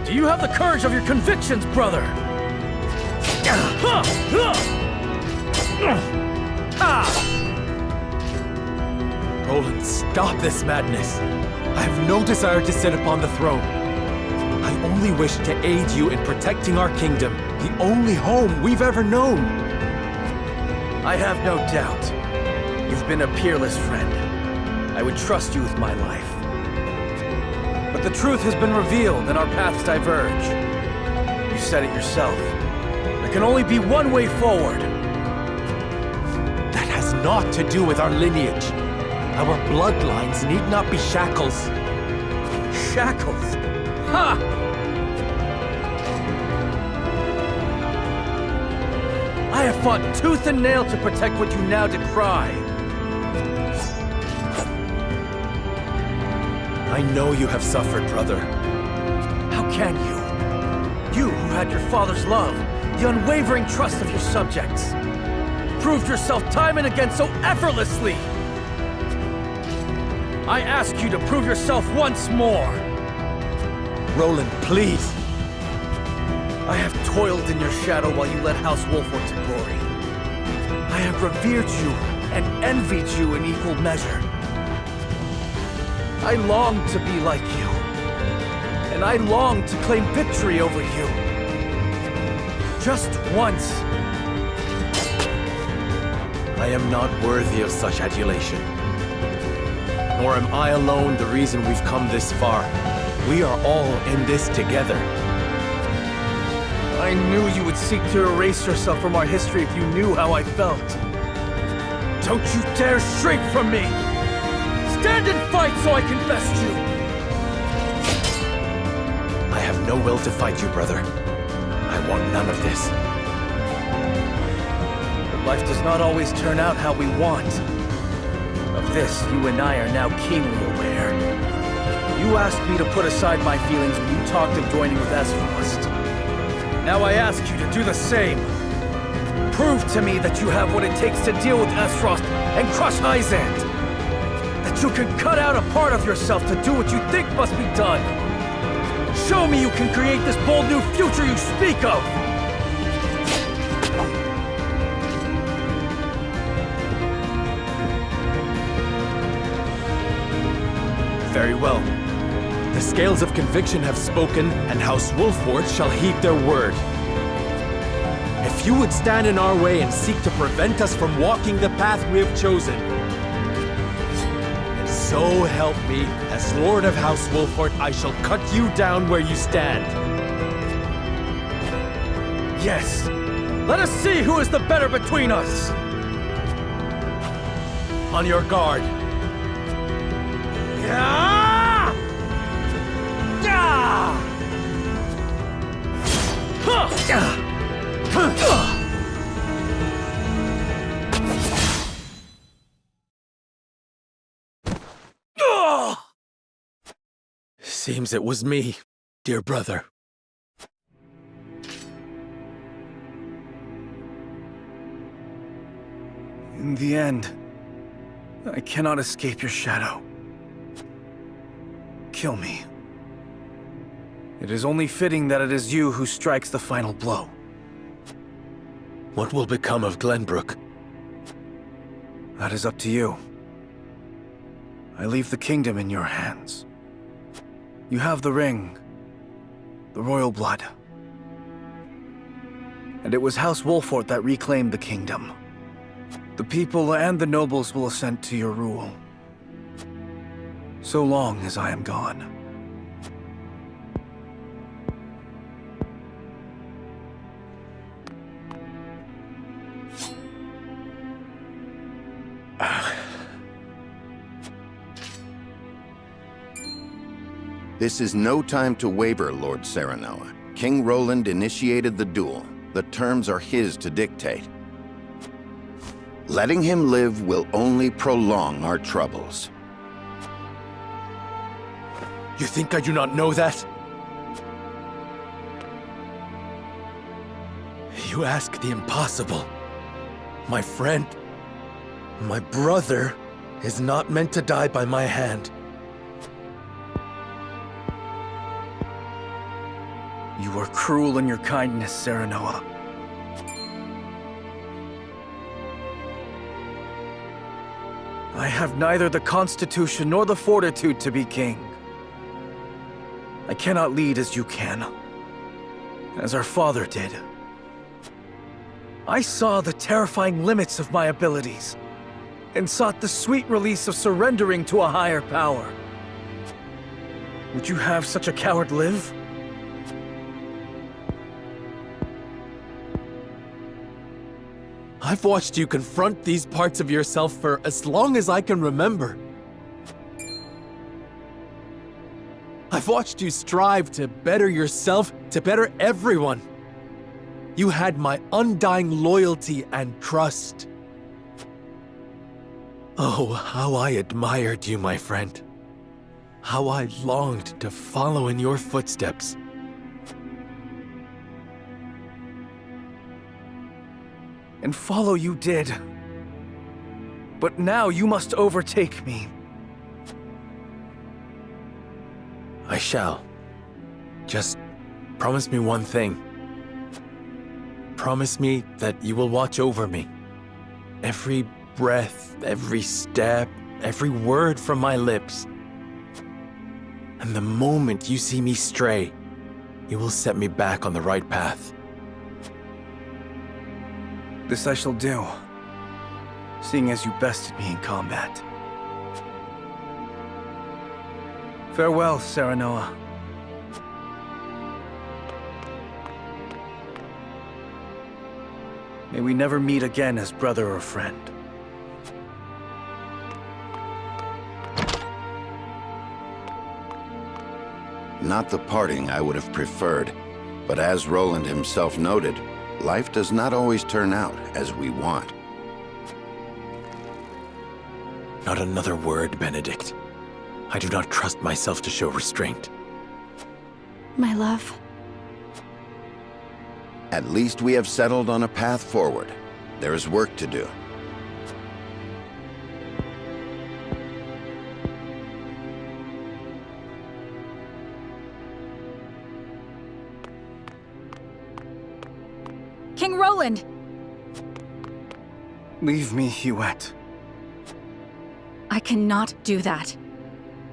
Do you have the courage of your convictions, brother? Roland, stop this madness. I have no desire to sit upon the throne. I only wish to aid you in protecting our kingdom, the only home we've ever known. I have no doubt. You've been a peerless friend. I would trust you with my life. But the truth has been revealed and our paths diverge. You said it yourself. There can only be one way forward. That has naught to do with our lineage. Our bloodlines need not be shackles. Shackles? Ha! I have fought tooth and nail to protect what you now decry. I know you have suffered, brother. How can you? You who had your father's love, the unwavering trust of your subjects, proved yourself time and again so effortlessly. I ask you to prove yourself once more. Roland, please. I have toiled in your shadow while you led House Wolfort to glory. I have revered you and envied you in equal measure. I long to be like you, and I long to claim victory over you. Just once. I am not worthy of such adulation. Nor am I alone the reason we've come this far. We are all in this together. I knew you would seek to erase yourself from our history if you knew how I felt. Don't you dare shrink from me! Stand and fight so I can best you! I have no will to fight you, brother. I want none of this. But life does not always turn out how we want. Of this, you and I are now keenly aware. You asked me to put aside my feelings when you talked of joining with Esfrost. Now I ask you to do the same. Prove to me that you have what it takes to deal with Esfrost and crush Hyzant. That you can cut out a part of yourself to do what you think must be done. Show me you can create this bold new future you speak of! Very well. The scales of conviction have spoken, and House Wolford shall heed their word. If you would stand in our way and seek to prevent us from walking the path we have chosen, then so help me, as Lord of House Wolford, I shall cut you down where you stand. Yes! Let us see who is the better between us! On your guard. Yeah! Yeah! Seems it was me, dear brother. In the end, I cannot escape your shadow. Kill me. It is only fitting that it is you who strikes the final blow. What will become of Glenbrook? That is up to you. I leave the kingdom in your hands. You have the ring, the royal blood. And it was House Wolford that reclaimed the kingdom. The people and the nobles will assent to your rule, so long as I am gone. This is no time to waver, Lord Serenoa. King Roland initiated the duel. The terms are his to dictate. Letting him live will only prolong our troubles. You think I do not know that? You ask the impossible. My friend, my brother, is not meant to die by my hand. You are cruel in your kindness, Serenoa. I have neither the constitution nor the fortitude to be king. I cannot lead as you can, as our father did. I saw the terrifying limits of my abilities, and sought the sweet release of surrendering to a higher power. Would you have such a coward live? I've watched you confront these parts of yourself for as long as I can remember. I've watched you strive to better yourself, to better everyone. You had my undying loyalty and trust. Oh, how I admired you, my friend. How I longed to follow in your footsteps. And follow you did. But now you must overtake me. I shall. Just promise me one thing. Promise me that you will watch over me. Every breath, every step, every word from my lips. And the moment you see me stray, you will set me back on the right path. This I shall do, seeing as you bested me in combat. Farewell, Serenoa. May we never meet again as brother or friend. Not the parting I would have preferred, but as Roland himself noted, life does not always turn out as we want. Not another word, Benedict. I do not trust myself to show restraint. My love. At least we have settled on a path forward. There is work to do. King Roland! Leave me, Huette. I cannot do that.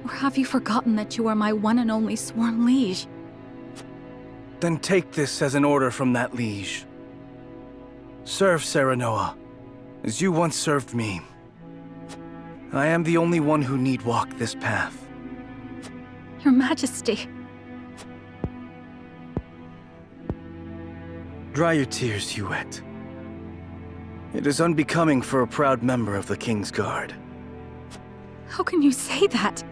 Or have you forgotten that you are my one and only sworn liege? Then take this as an order from that liege. Serve Serenoa, as you once served me. I am the only one who need walk this path. Your Majesty. Dry your tears, Huet. It is unbecoming for a proud member of the King's Guard. How can you say that?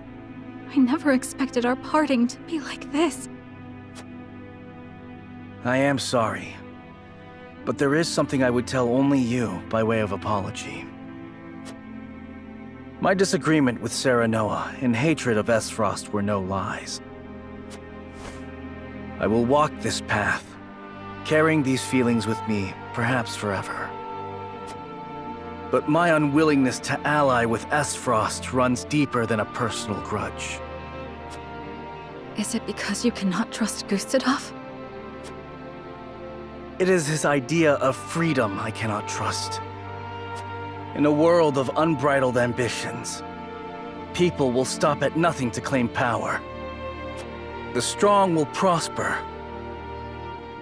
I never expected our parting to be like this. I am sorry. But there is something I would tell only you by way of apology. My disagreement with Serenoa and hatred of Esfrost were no lies. I will walk this path, carrying these feelings with me, perhaps forever. But my unwillingness to ally with Esfrost runs deeper than a personal grudge. Is it because you cannot trust Gustadolf? It is his idea of freedom I cannot trust. In a world of unbridled ambitions, people will stop at nothing to claim power. The strong will prosper,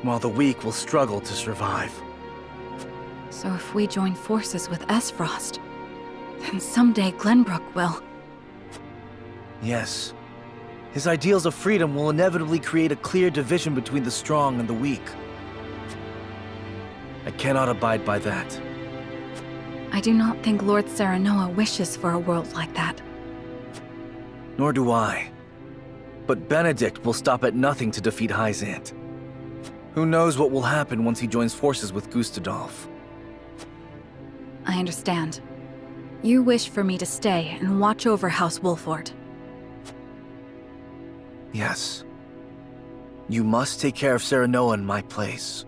while the weak will struggle to survive. So if we join forces with Esfrost, then someday Glenbrook will. Yes. His ideals of freedom will inevitably create a clear division between the strong and the weak. I cannot abide by that. I do not think Lord Serenoa wishes for a world like that. Nor do I. But Benedict will stop at nothing to defeat Hyzant. Who knows what will happen once he joins forces with Gustadolf? I understand. You wish for me to stay and watch over House Wolford. Yes. You must take care of Serenoa in my place.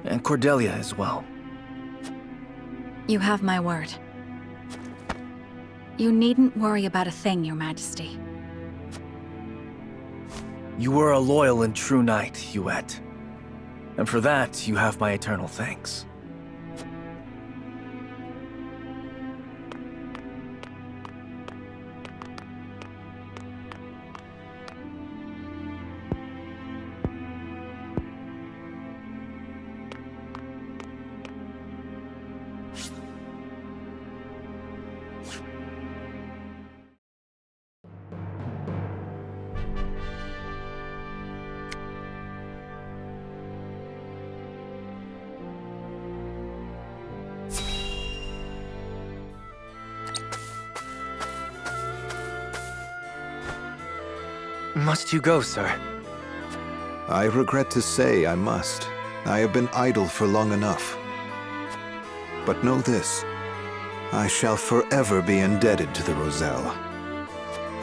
And Cordelia as well. You have my word. You needn't worry about a thing, Your Majesty. You were a loyal and true knight, Huet. And for that, you have my eternal thanks. Must you go, sir? I regret to say I must. I have been idle for long enough. But know this, I shall forever be indebted to the Roselle.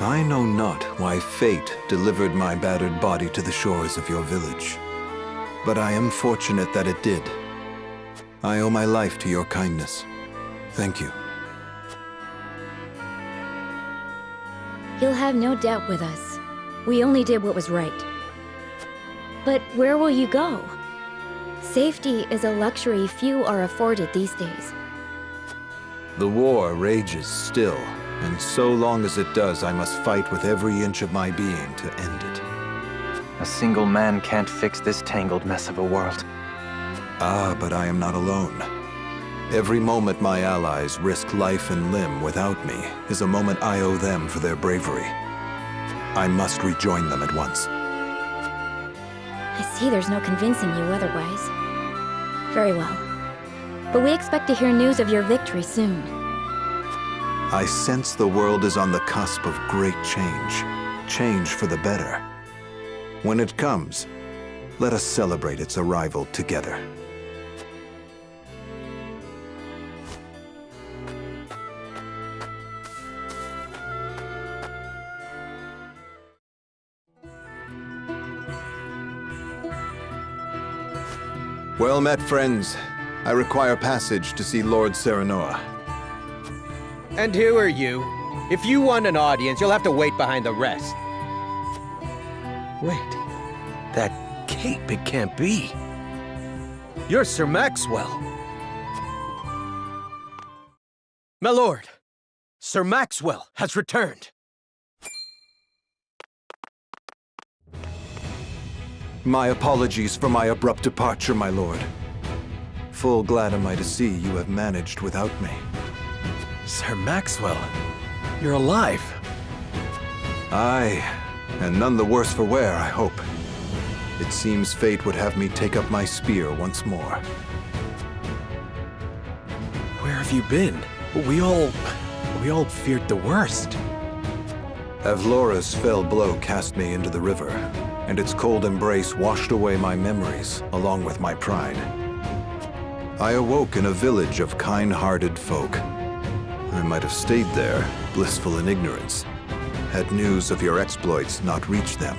I know not why fate delivered my battered body to the shores of your village, but I am fortunate that it did. I owe my life to your kindness. Thank you. You'll have no doubt with us. We only did what was right. But where will you go? Safety is a luxury few are afforded these days. The war rages still, and so long as it does, I must fight with every inch of my being to end it. A single man can't fix this tangled mess of a world. Ah, but I am not alone. Every moment my allies risk life and limb without me is a moment I owe them for their bravery. I must rejoin them at once. I see there's no convincing you otherwise. Very well. But we expect to hear news of your victory soon. I sense the world is on the cusp of great change. Change for the better. When it comes, let us celebrate its arrival together. Well met, friends. I require passage to see Lord Serenoa. And who are you? If you want an audience, you'll have to wait behind the rest. Wait. That cape, it can't be. You're Sir Maxwell. My lord, Sir Maxwell has returned. My apologies for my abrupt departure, my lord. Full glad am I to see you have managed without me. Sir Maxwell, you're alive. Aye, and none the worse for wear, I hope. It seems fate would have me take up my spear once more. Where have you been? We all feared the worst. Avlora's fell blow cast me into the river, and its cold embrace washed away my memories, along with my pride. I awoke in a village of kind-hearted folk. I might have stayed there, blissful in ignorance, had news of your exploits not reached them.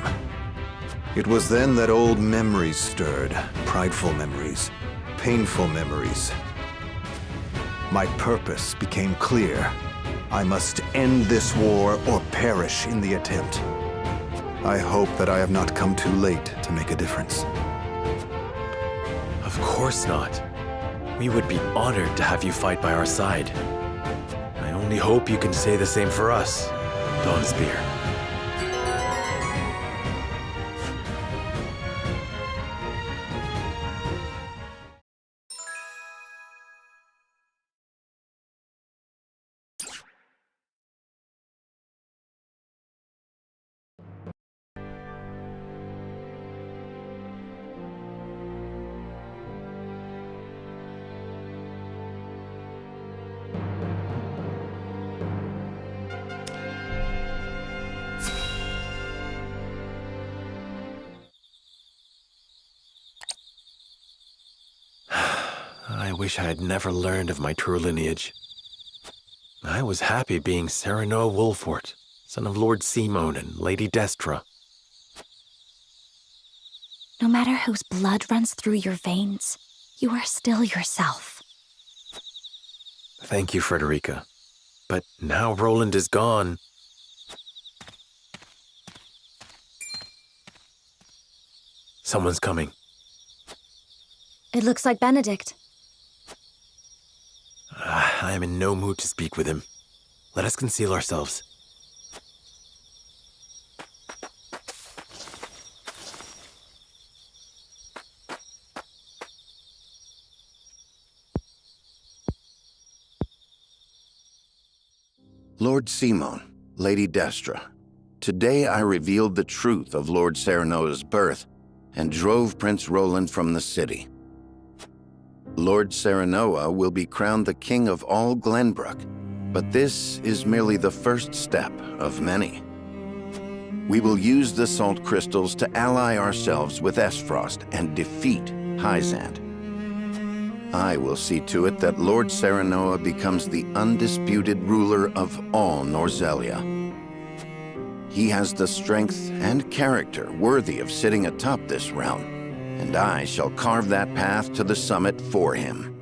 It was then that old memories stirred, prideful memories, painful memories. My purpose became clear. I must end this war or perish in the attempt. I hope that I have not come too late to make a difference. Of course not. We would be honored to have you fight by our side. I only hope you can say the same for us, Dawnspear. I wish I had never learned of my true lineage. I was happy being Serenoa Wolfort, son of Lord Simone and Lady Destra. No matter whose blood runs through your veins, you are still yourself. Thank you, Frederica. But now Roland is gone. Someone's coming. It looks like Benedict. I am in no mood to speak with him. Let us conceal ourselves. Lord Simone, Lady Destra, today I revealed the truth of Lord Serenoa's birth and drove Prince Roland from the city. Lord Serenoa will be crowned the king of all Glenbrook, but this is merely the first step of many. We will use the salt crystals to ally ourselves with Esfrost and defeat Hyzant. I will see to it that Lord Serenoa becomes the undisputed ruler of all Norzelia. He has the strength and character worthy of sitting atop this realm, and I shall carve that path to the summit for him.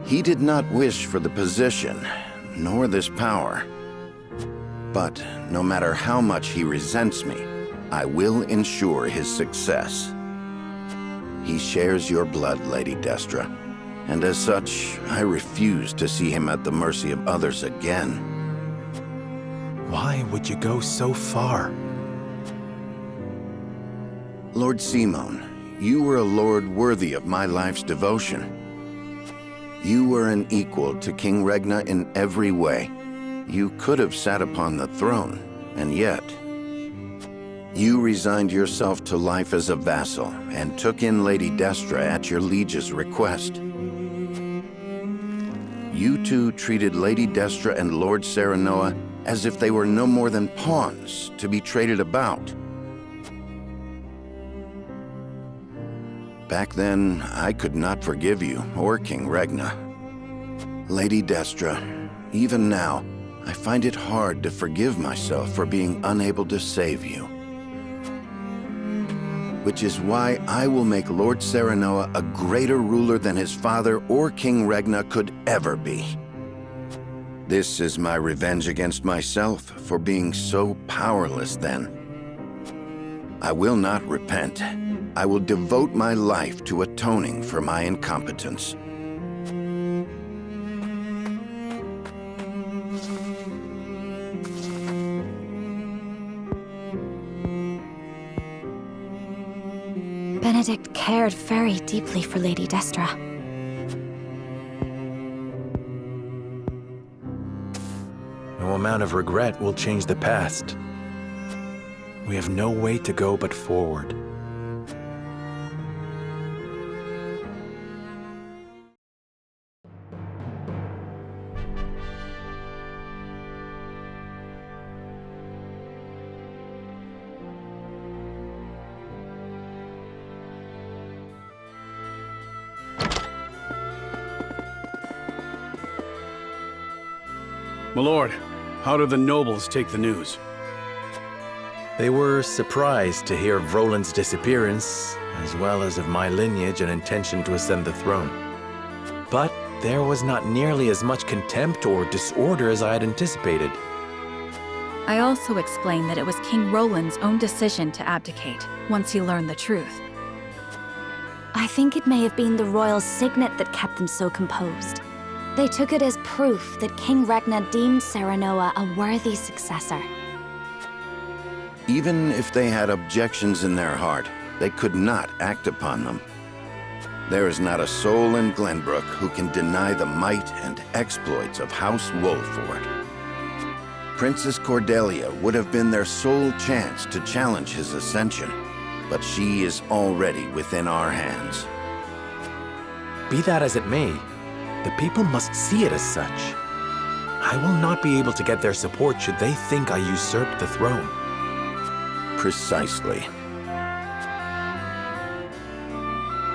He did not wish for the position, nor this power. But no matter how much he resents me, I will ensure his success. He shares your blood, Lady Destra, and as such, I refuse to see him at the mercy of others again. Why would you go so far? Lord Simone, you were a lord worthy of my life's devotion. You were an equal to King Regna in every way. You could have sat upon the throne, and yet you resigned yourself to life as a vassal and took in Lady Destra at your liege's request. You two treated Lady Destra and Lord Serenoa as if they were no more than pawns to be traded about. Back then, I could not forgive you or King Regna. Lady Destra, even now, I find it hard to forgive myself for being unable to save you. Which is why I will make Lord Serenoa a greater ruler than his father or King Regna could ever be. This is my revenge against myself for being so powerless then. I will not repent. I will devote my life to atoning for my incompetence. Benedict cared very deeply for Lady Destra. No amount of regret will change the past. We have no way to go but forward. My lord, how did the nobles take the news? They were surprised to hear of Roland's disappearance, as well as of my lineage and intention to ascend the throne. But there was not nearly as much contempt or disorder as I had anticipated. I also explained that it was King Roland's own decision to abdicate, once he learned the truth. I think it may have been the royal signet that kept them so composed. They took it as proof that King Regna deemed Serenoa a worthy successor. Even if they had objections in their heart, they could not act upon them. There is not a soul in Glenbrook who can deny the might and exploits of House Wolford. Princess Cordelia would have been their sole chance to challenge his ascension, but she is already within our hands. Be that as it may, the people must see it as such. I will not be able to get their support should they think I usurped the throne. Precisely.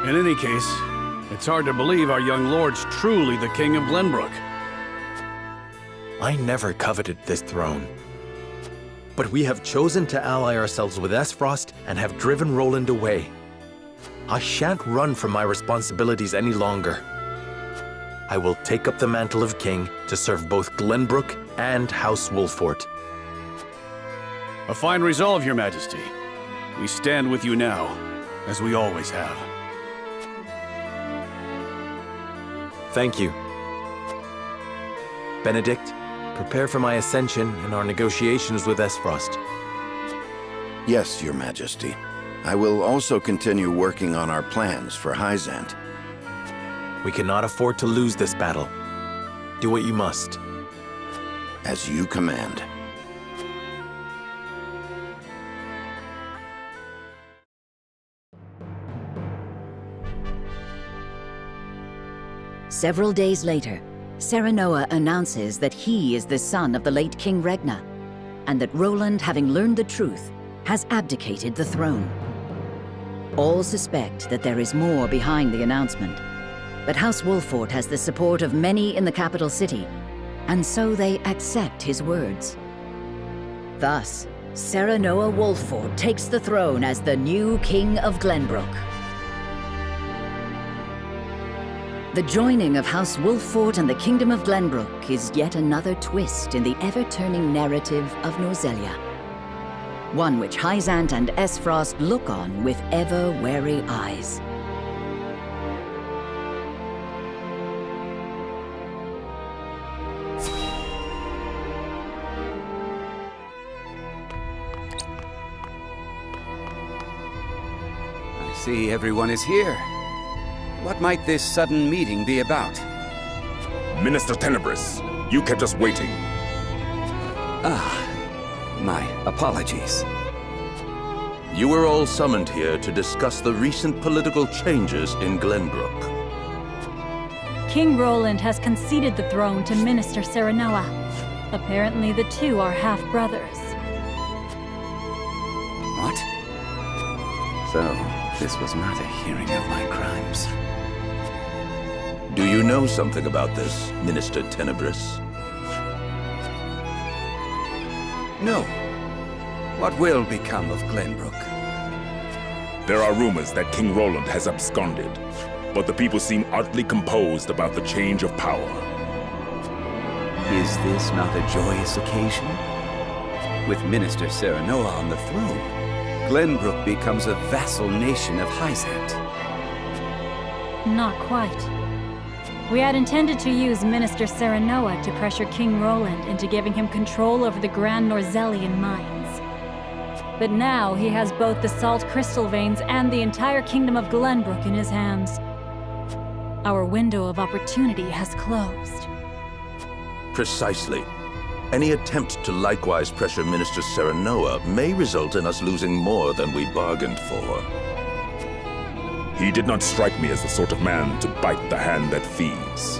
In any case, it's hard to believe our young lord's truly the King of Glenbrook. I never coveted this throne. But we have chosen to ally ourselves with Esfrost and have driven Roland away. I shan't run from my responsibilities any longer. I will take up the mantle of king to serve both Glenbrook and House Wolford. A fine resolve, Your Majesty. We stand with you now, as we always have. Thank you. Benedict, prepare for my ascension and our negotiations with Esfrost. Yes, Your Majesty. I will also continue working on our plans for Hyzant. We cannot afford to lose this battle. Do what you must. As you command. Several days later, Serenoa announces that he is the son of the late King Regna, and that Roland, having learned the truth, has abdicated the throne. All suspect that there is more behind the announcement, but House Wolford has the support of many in the capital city, and so they accept his words. Thus, Serenoa Wolford takes the throne as the new King of Glenbrook. The joining of House Wolford and the Kingdom of Glenbrook is yet another twist in the ever-turning narrative of Norzelia. One which Hyzant and Esfrost look on with ever-wary eyes. I see everyone is here. What might this sudden meeting be about? Minister Tenebris, you kept us waiting. My apologies. You were all summoned here to discuss the recent political changes in Glenbrook. King Roland has conceded the throne to Minister Serenoa. Apparently the two are half-brothers. What? So, this was not a hearing of my crimes. Do you know something about this, Minister Tenebris? No. What will become of Glenbrook? There are rumors that King Roland has absconded, but the people seem utterly composed about the change of power. Is this not a joyous occasion? With Minister Serenoa on the throne, Glenbrook becomes a vassal nation of Hyzant. Not quite. We had intended to use Minister Serenoa to pressure King Roland into giving him control over the Grand Norzelian mines. But now he has both the salt crystal veins and the entire kingdom of Glenbrook in his hands. Our window of opportunity has closed. Precisely. Any attempt to likewise pressure Minister Serenoa may result in us losing more than we bargained for. He did not strike me as the sort of man to bite the hand that feeds.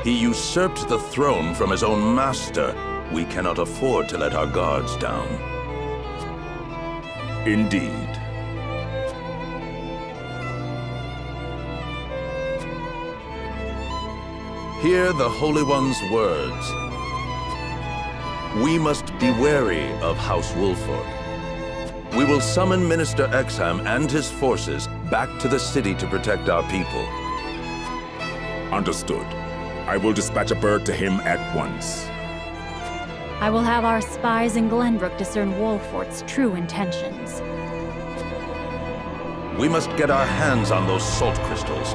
He usurped the throne from his own master. We cannot afford to let our guards down. Indeed. Hear the Holy One's words. We must be wary of House Wolford. We will summon Minister Exham and his forces back to the city to protect our people. Understood. I will dispatch a bird to him at once. I will have our spies in Glenbrook discern Wolfort's true intentions. We must get our hands on those salt crystals.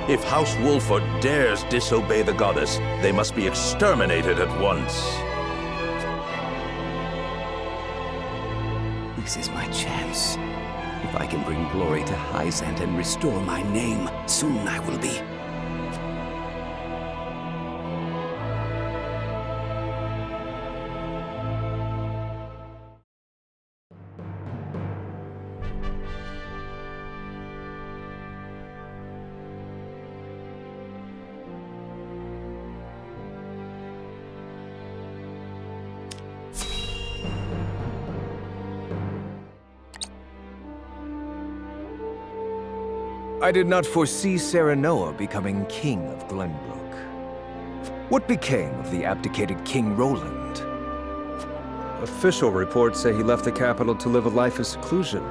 If House Wolford dares disobey the goddess, they must be exterminated at once. This is my chance. If I can bring glory to Hyzant and restore my name, soon I will be. I did not foresee Serenoa becoming king of Glenbrook. What became of the abdicated King Roland? Official reports say he left the capital to live a life of seclusion.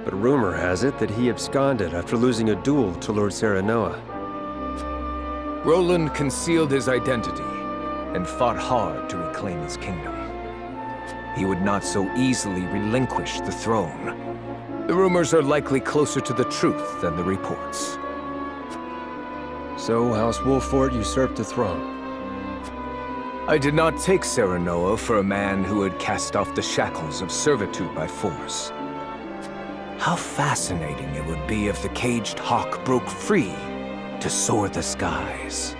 But rumor has it that he absconded after losing a duel to Lord Serenoa. Roland concealed his identity and fought hard to reclaim his kingdom. He would not so easily relinquish the throne. The rumors are likely closer to the truth than the reports. So House Wolford usurped the throne. I did not take Serenoa for a man who had cast off the shackles of servitude by force. How fascinating it would be if the caged hawk broke free to soar the skies.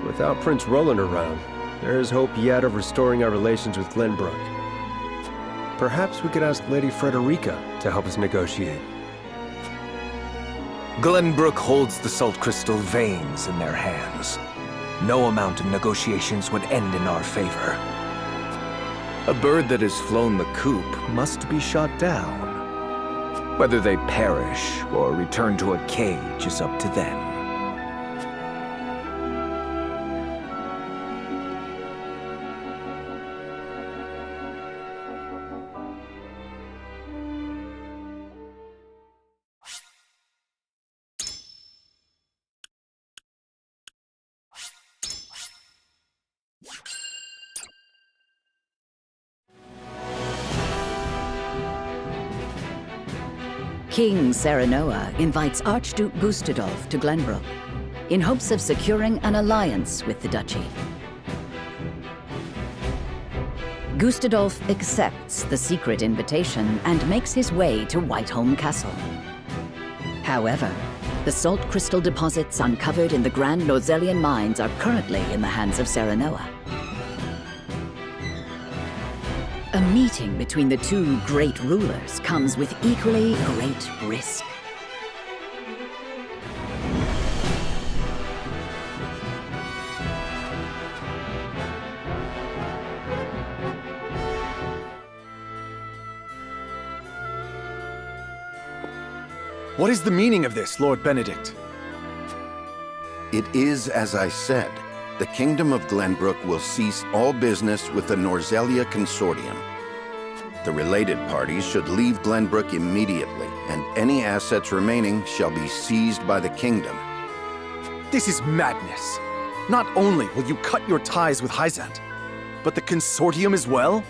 Without Prince Roland around, there is hope yet of restoring our relations with Glenbrook. Perhaps we could ask Lady Frederica to help us negotiate. Glenbrook holds the salt crystal veins in their hands. No amount of negotiations would end in our favor. A bird that has flown the coop must be shot down. Whether they perish or return to a cage is up to them. King Serenoa invites Archduke Gustadolf to Glenbrook in hopes of securing an alliance with the duchy. Gustadolf accepts the secret invitation and makes his way to Whiteholm Castle. However, the salt crystal deposits uncovered in the Grand Norzelian mines are currently in the hands of Serenoa. A meeting between the two great rulers comes with equally great risk. What is the meaning of this, Lord Benedict? It is as I said. The Kingdom of Glenbrook will cease all business with the Norzelia Consortium. The related parties should leave Glenbrook immediately, and any assets remaining shall be seized by the Kingdom. This is madness. Not only will you cut your ties with Hyzant, but the Consortium as well?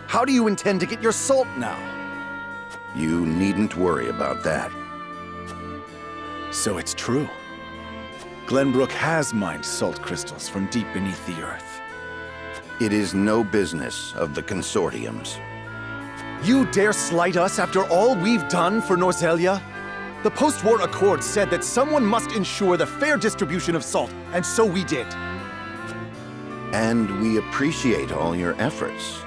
How do you intend to get your salt now? You needn't worry about that. So it's true. Glenbrook has mined salt crystals from deep beneath the earth. It is no business of the consortium's. You dare slight us after all we've done for Norzelia? The post-war accord said that someone must ensure the fair distribution of salt, and so we did. And we appreciate all your efforts.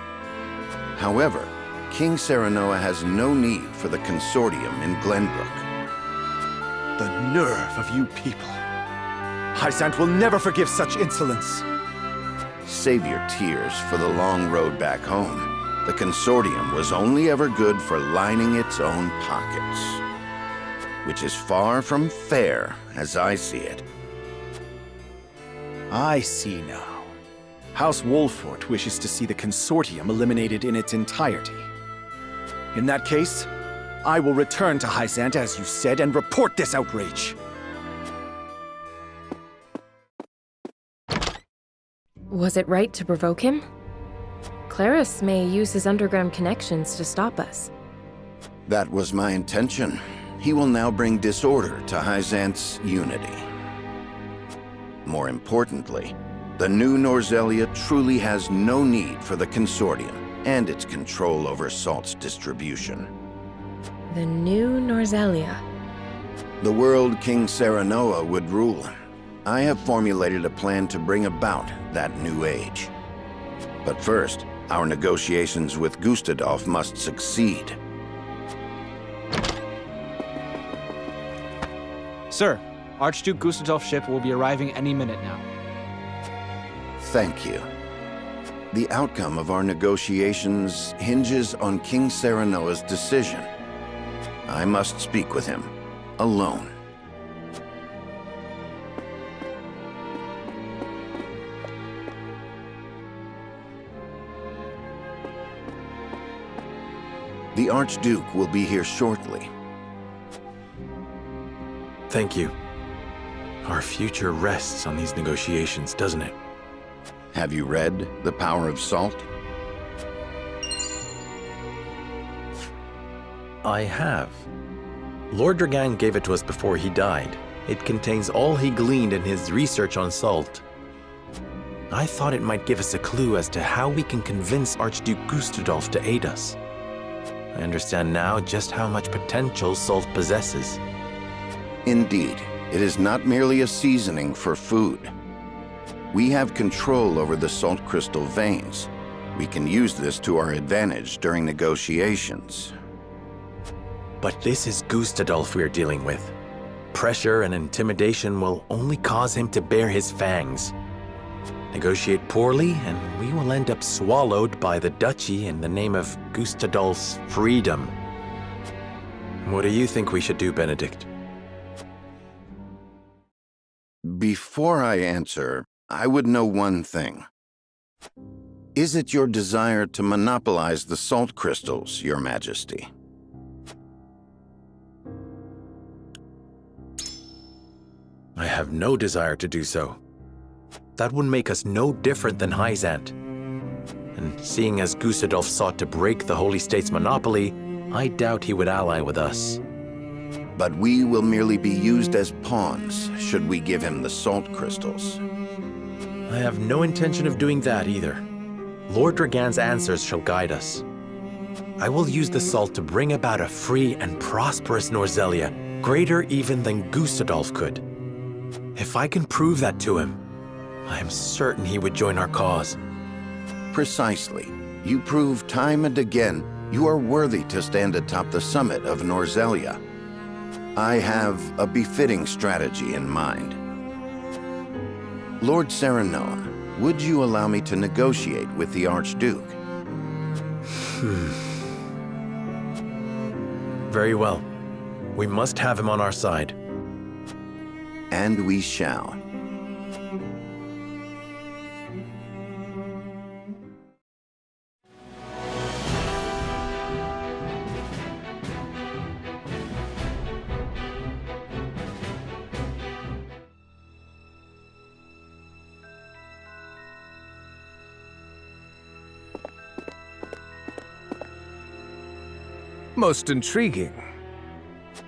However, King Serenoa has no need for the consortium in Glenbrook. The nerve of you people. Hyzant will never forgive such insolence. Save your tears for the long road back home. The consortium was only ever good for lining its own pockets. Which is far from fair, as I see it. I see now. House Wolfort wishes to see the consortium eliminated in its entirety. In that case, I will return to Hyzant as you said and report this outrage. Was it right to provoke him? Clarus may use his underground connections to stop us. That was my intention. He will now bring disorder to Hyzant's unity. More importantly, the new Norzelia truly has no need for the consortium and its control over salt's distribution. The new Norzelia. The world King Serenoa would rule. I have formulated a plan to bring about that new age. But first, our negotiations with Gustadolf must succeed. Sir, Archduke Gustadolf's ship will be arriving any minute now. Thank you. The outcome of our negotiations hinges on King Serenoa's decision. I must speak with him, alone. The Archduke will be here shortly. Thank you. Our future rests on these negotiations, doesn't it? Have you read The Power of Salt? I have. Lord Dragan gave it to us before he died. It contains all he gleaned in his research on salt. I thought it might give us a clue as to how we can convince Archduke Gustadolf to aid us. I understand now just how much potential salt possesses. Indeed, it is not merely a seasoning for food. We have control over the salt crystal veins. We can use this to our advantage during negotiations. But this is Gustadolf we're dealing with. Pressure and intimidation will only cause him to bare his fangs. Negotiate poorly, and we will end up swallowed by the duchy in the name of Gustadolf's freedom. What do you think we should do, Benedict? Before I answer, I would know one thing. Is it your desire to monopolize the salt crystals, Your Majesty? I have no desire to do so. That would make us no different than Hyzant. And seeing as Gustadolf sought to break the Holy State's monopoly, I doubt he would ally with us. But we will merely be used as pawns should we give him the salt crystals. I have no intention of doing that either. Lord Dragan's answers shall guide us. I will use the salt to bring about a free and prosperous Norzelia, greater even than Gustadolf could. If I can prove that to him, I am certain he would join our cause. Precisely. You prove time and again you are worthy to stand atop the summit of Norzelia. I have a befitting strategy in mind. Lord Serenoa, would you allow me to negotiate with the Archduke? Very well. We must have him on our side. And we shall. Most intriguing.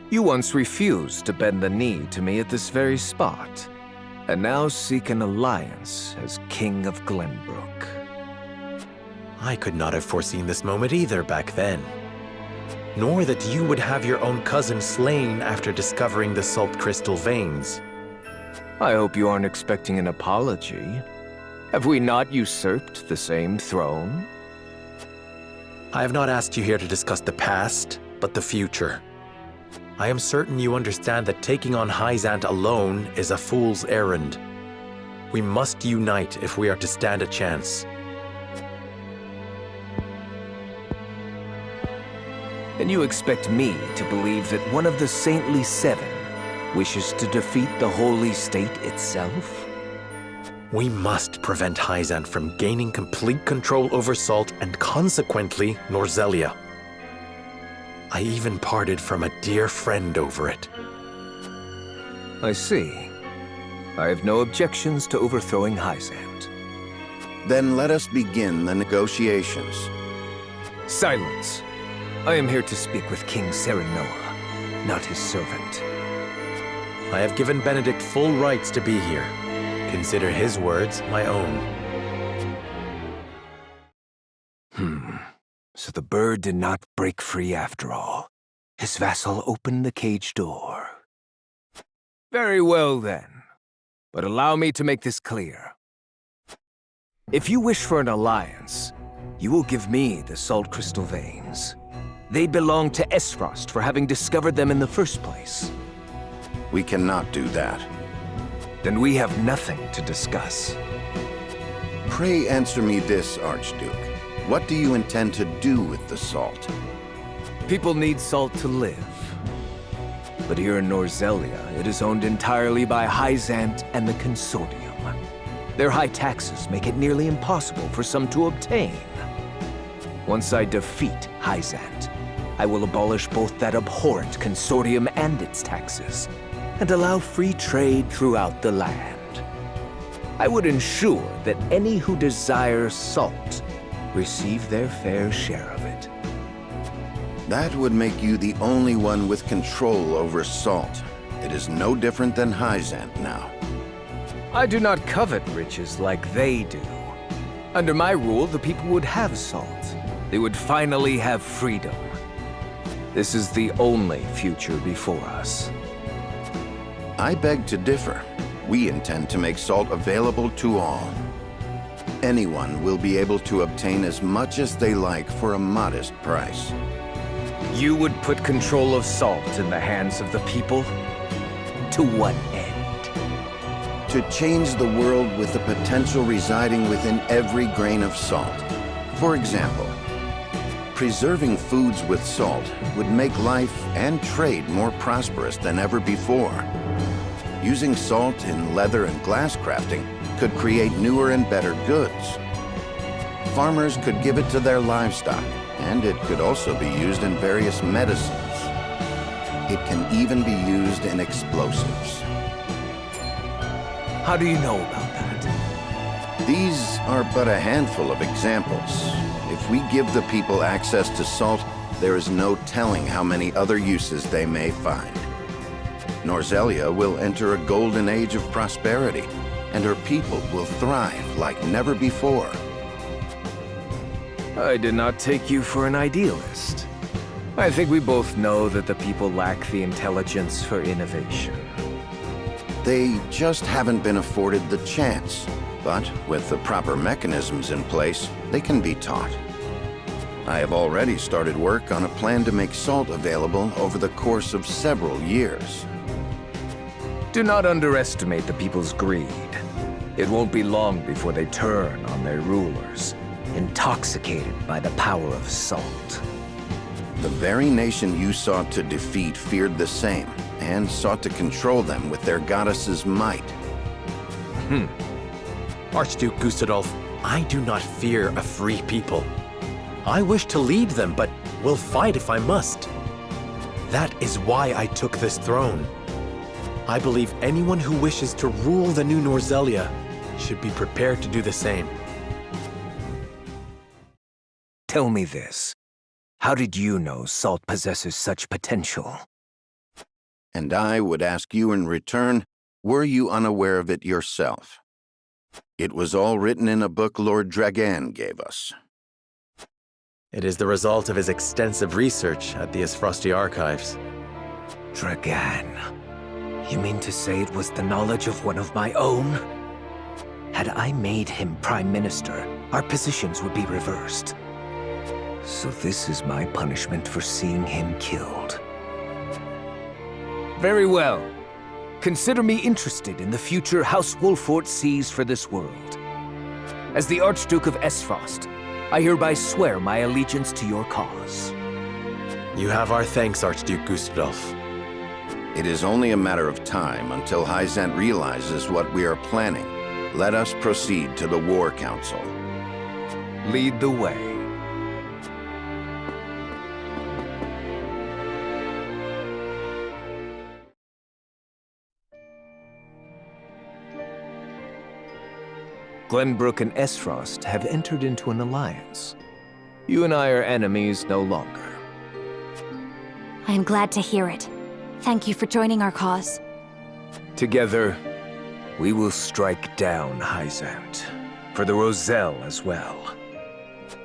You once refused to bend the knee to me at this very spot, and now seek an alliance as King of Glenbrook. I could not have foreseen this moment either back then. Nor that you would have your own cousin slain after discovering the salt crystal veins. I hope you aren't expecting an apology. Have we not usurped the same throne? I have not asked you here to discuss the past, but the future. I am certain you understand that taking on Hyzant alone is a fool's errand. We must unite if we are to stand a chance. And you expect me to believe that one of the Saintly Seven wishes to defeat the Holy State itself? We must prevent Hyzant from gaining complete control over Salt and consequently Norzelia. I even parted from a dear friend over it. I see. I have no objections to overthrowing Hyzant. Then let us begin the negotiations. Silence. I am here to speak with King Serenoa, not his servant. I have given Benedict full rights to be here. Consider his words my own. So the bird did not break free after all. His vassal opened the cage door. Very well then. But allow me to make this clear. If you wish for an alliance, you will give me the salt crystal veins. They belong to Esfrost for having discovered them in the first place. We cannot do that. Then we have nothing to discuss. Pray answer me this, Archduke. What do you intend to do with the salt? People need salt to live. But here in Norzelia, it is owned entirely by Hyzant and the Consortium. Their high taxes make it nearly impossible for some to obtain. Once I defeat Hyzant, I will abolish both that abhorrent Consortium and its taxes, and allow free trade throughout the land. I would ensure that any who desire salt receive their fair share of it. That would make you the only one with control over salt. It is no different than Hyzant now. I do not covet riches like they do. Under my rule, the people would have salt. They would finally have freedom. This is the only future before us. I beg to differ. We intend to make salt available to all. Anyone will be able to obtain as much as they like for a modest price. You would put control of salt in the hands of the people? To what end? To change the world with the potential residing within every grain of salt. For example, preserving foods with salt would make life and trade more prosperous than ever before. Using salt in leather and glass crafting could create newer and better goods. Farmers could give it to their livestock, and it could also be used in various medicines. It can even be used in explosives. How do you know about that? These are but a handful of examples. If we give the people access to salt, there is no telling how many other uses they may find. Norzelia will enter a golden age of prosperity, and her people will thrive like never before. I did not take you for an idealist. I think we both know that the people lack the intelligence for innovation. They just haven't been afforded the chance. But with the proper mechanisms in place, they can be taught. I have already started work on a plan to make salt available over the course of several years. Do not underestimate the people's greed. It won't be long before they turn on their rulers, intoxicated by the power of salt. The very nation you sought to defeat feared the same, and sought to control them with their goddess's might. Archduke Gustadolf, I do not fear a free people. I wish to lead them, but will fight if I must. That is why I took this throne. I believe anyone who wishes to rule the new Norzelia should be prepared to do the same. Tell me this. How did you know salt possesses such potential? And I would ask you in return, were you unaware of it yourself? It was all written in a book Lord Dragan gave us. It is the result of his extensive research at the Isfrosti archives. Dragan. You mean to say it was the knowledge of one of my own? Had I made him Prime Minister, our positions would be reversed. So this is my punishment for seeing him killed. Very well. Consider me interested in the future House Wolfort sees for this world. As the Archduke of Esfrost, I hereby swear my allegiance to your cause. You have our thanks, Archduke Gustadolf. It is only a matter of time until Hyzant realizes what we are planning. Let us proceed to the War Council. Lead the way. Glenbrook and Esfrost have entered into an alliance. You and I are enemies no longer. I am glad to hear it. Thank you for joining our cause. Together, we will strike down Hyzant, for the Roselle as well.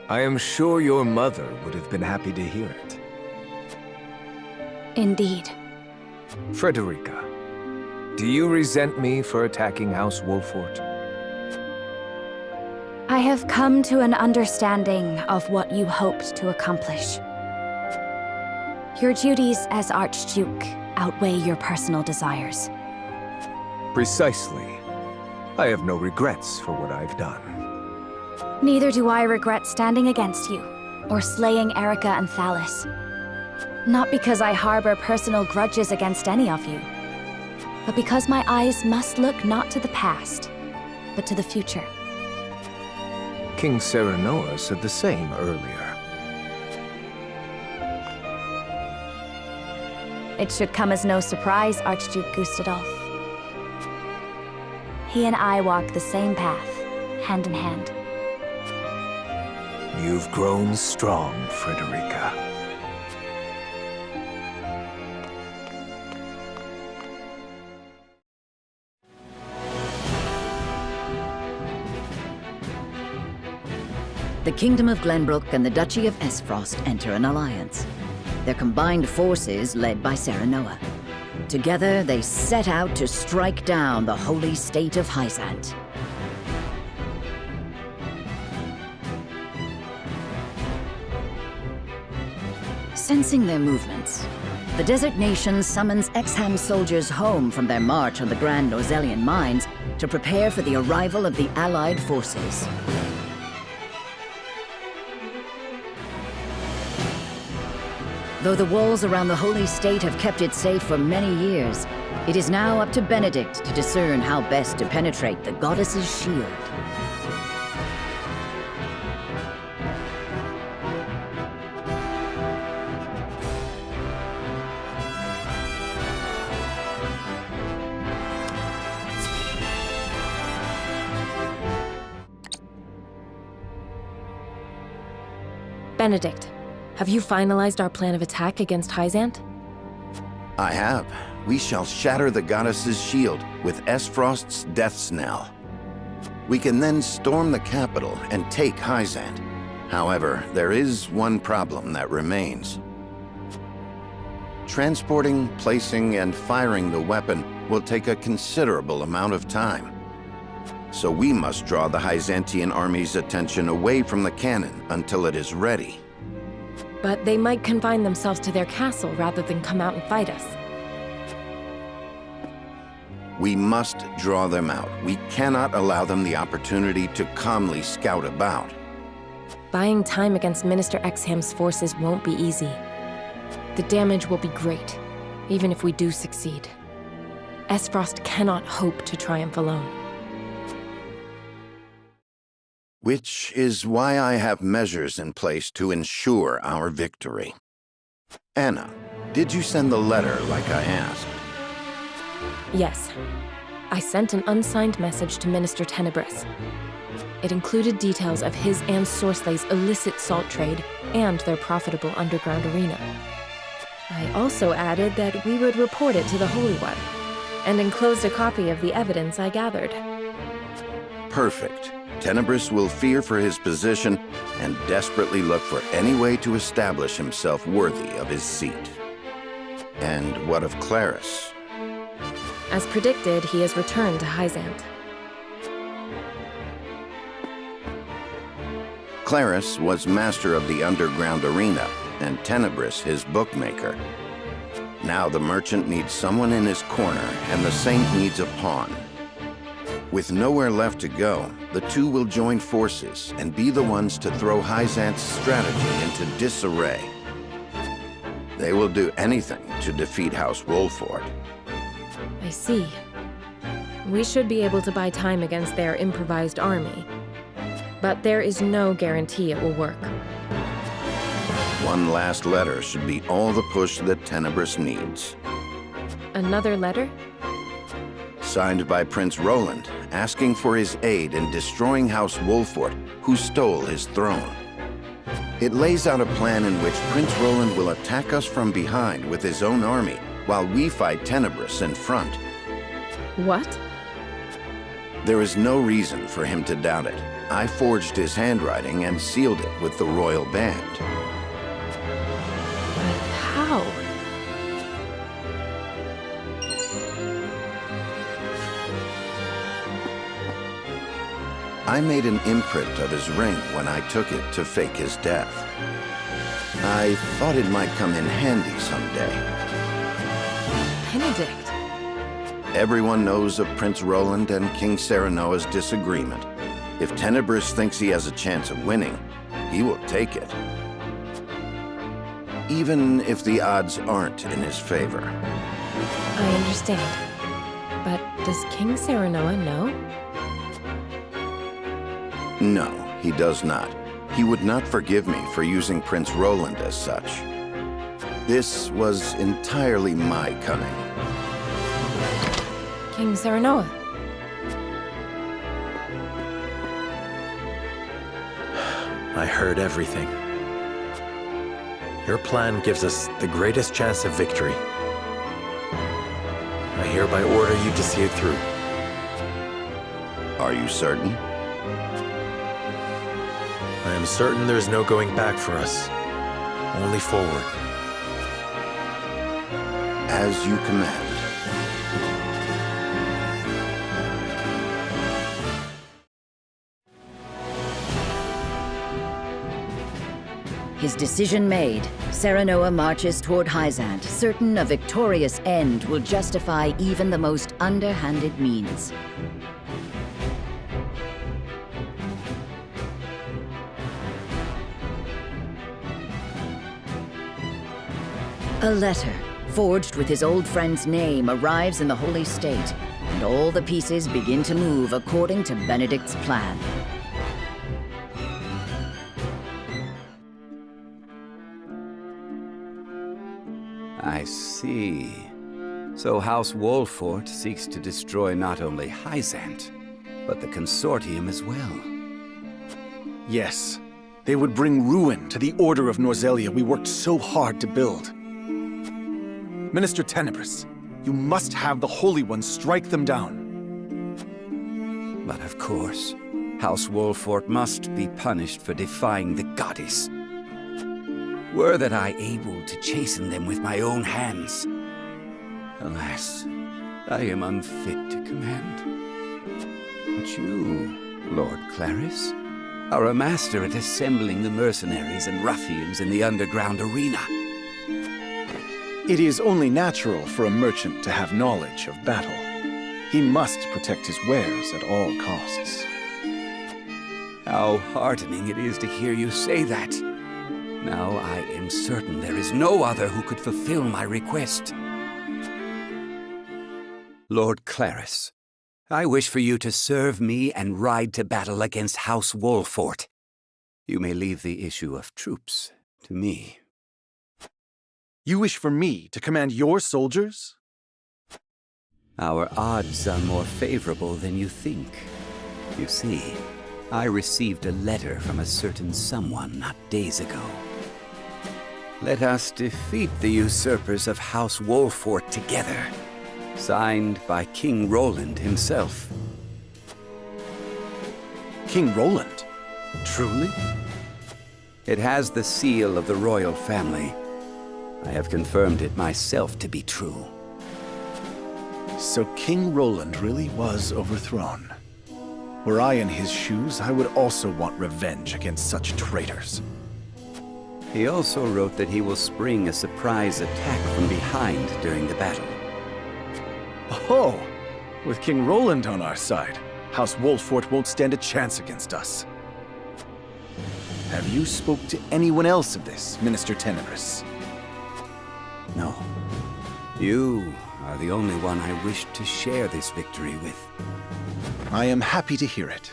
I am sure your mother would have been happy to hear it. Indeed. Frederica, do you resent me for attacking House Wolfort? I have come to an understanding of what you hoped to accomplish. Your duties as Archduke outweigh your personal desires. Precisely. I have no regrets for what I've done. Neither do I regret standing against you, or slaying Erica and Thalis. Not because I harbor personal grudges against any of you, but because my eyes must look not to the past, but to the future. King Serenoa said the same earlier. It should come as no surprise, Archduke Gustadolf. He and I walk the same path, hand in hand. You've grown strong, Frederica. The Kingdom of Glenbrook and the Duchy of Esfrost enter an alliance. Their combined forces led by Serenoa. Together, they set out to strike down the holy state of Hyzant. Sensing their movements, the desert nation summons Exham soldiers home from their march on the Grand Norzelian mines to prepare for the arrival of the Allied forces. Though the walls around the holy state have kept it safe for many years, it is now up to Benedict to discern how best to penetrate the goddess's shield. Benedict, have you finalized our plan of attack against Hyzant? I have. We shall shatter the goddess's shield with Esfrost's death knell. We can then storm the capital and take Hyzant. However, there is one problem that remains. Transporting, placing, and firing the weapon will take a considerable amount of time. So we must draw the Hyzantian army's attention away from the cannon until it is ready. But they might confine themselves to their castle rather than come out and fight us. We must draw them out. We cannot allow them the opportunity to calmly scout about. Buying time against Minister Exham's forces won't be easy. The damage will be great, even if we do succeed. Esfrost cannot hope to triumph alone. Which is why I have measures in place to ensure our victory. Anna, did you send the letter like I asked? Yes. I sent an unsigned message to Minister Tenebris. It included details of his and Sorslay's illicit salt trade and their profitable underground arena. I also added that we would report it to the Holy One, and enclosed a copy of the evidence I gathered. Perfect. Tenebris will fear for his position and desperately look for any way to establish himself worthy of his seat. And what of Claris? As predicted, he has returned to Hyzant. Claris was master of the underground arena, and Tenebris his bookmaker. Now the merchant needs someone in his corner, and the saint needs a pawn. With nowhere left to go, the two will join forces and be the ones to throw Hyzant's strategy into disarray. They will do anything to defeat House Wolford. I see. We should be able to buy time against their improvised army. But there is no guarantee it will work. One last letter should be all the push that Tenebris needs. Another letter? Signed by Prince Roland, asking for his aid in destroying House Wolford, who stole his throne. It lays out a plan in which Prince Roland will attack us from behind with his own army, while we fight Tenebris in front. What? There is no reason for him to doubt it. I forged his handwriting and sealed it with the royal band. But how? I made an imprint of his ring when I took it to fake his death. I thought it might come in handy someday. Benedict. Everyone knows of Prince Roland and King Serenoa's disagreement. If Tenebris thinks he has a chance of winning, he will take it. Even if the odds aren't in his favor. I understand. But does King Serenoa know? No, he does not. He would not forgive me for using Prince Roland as such. This was entirely my cunning. King Serenoa. I heard everything. Your plan gives us the greatest chance of victory. I hereby order you to see it through. Are you certain? I am certain there is no going back for us. Only forward. As you command. His decision made, Serenoa marches toward Hyzant, certain a victorious end will justify even the most underhanded means. A letter, forged with his old friend's name, arrives in the Holy State, and all the pieces begin to move according to Benedict's plan. I see. So House Wolford seeks to destroy not only Hyzant, but the Consortium as well. Yes. They would bring ruin to the Order of Norzelia we worked so hard to build. Minister Tenebris, you must have the Holy Ones strike them down. But of course, House Wolford must be punished for defying the goddess. Were that I able to chasten them with my own hands. Alas, I am unfit to command. But you, Lord Claris, are a master at assembling the mercenaries and ruffians in the underground arena. It is only natural for a merchant to have knowledge of battle. He must protect his wares at all costs. How heartening it is to hear you say that. Now I am certain there is no other who could fulfill my request. Lord Claris, I wish for you to serve me and ride to battle against House Wolford. You may leave the issue of troops to me. You wish for me to command your soldiers? Our odds are more favorable than you think. You see, I received a letter from a certain someone not days ago. Let us defeat the usurpers of House Wolford together. Signed by King Roland himself. King Roland. Truly? It has the seal of the royal family. I have confirmed it myself to be true. So King Roland really was overthrown. Were I in his shoes, I would also want revenge against such traitors. He also wrote that he will spring a surprise attack from behind during the battle. Oh, with King Roland on our side, House Wolffort won't stand a chance against us. Have you spoke to anyone else of this, Minister Tenebris? No. You are the only one I wish to share this victory with. I am happy to hear it.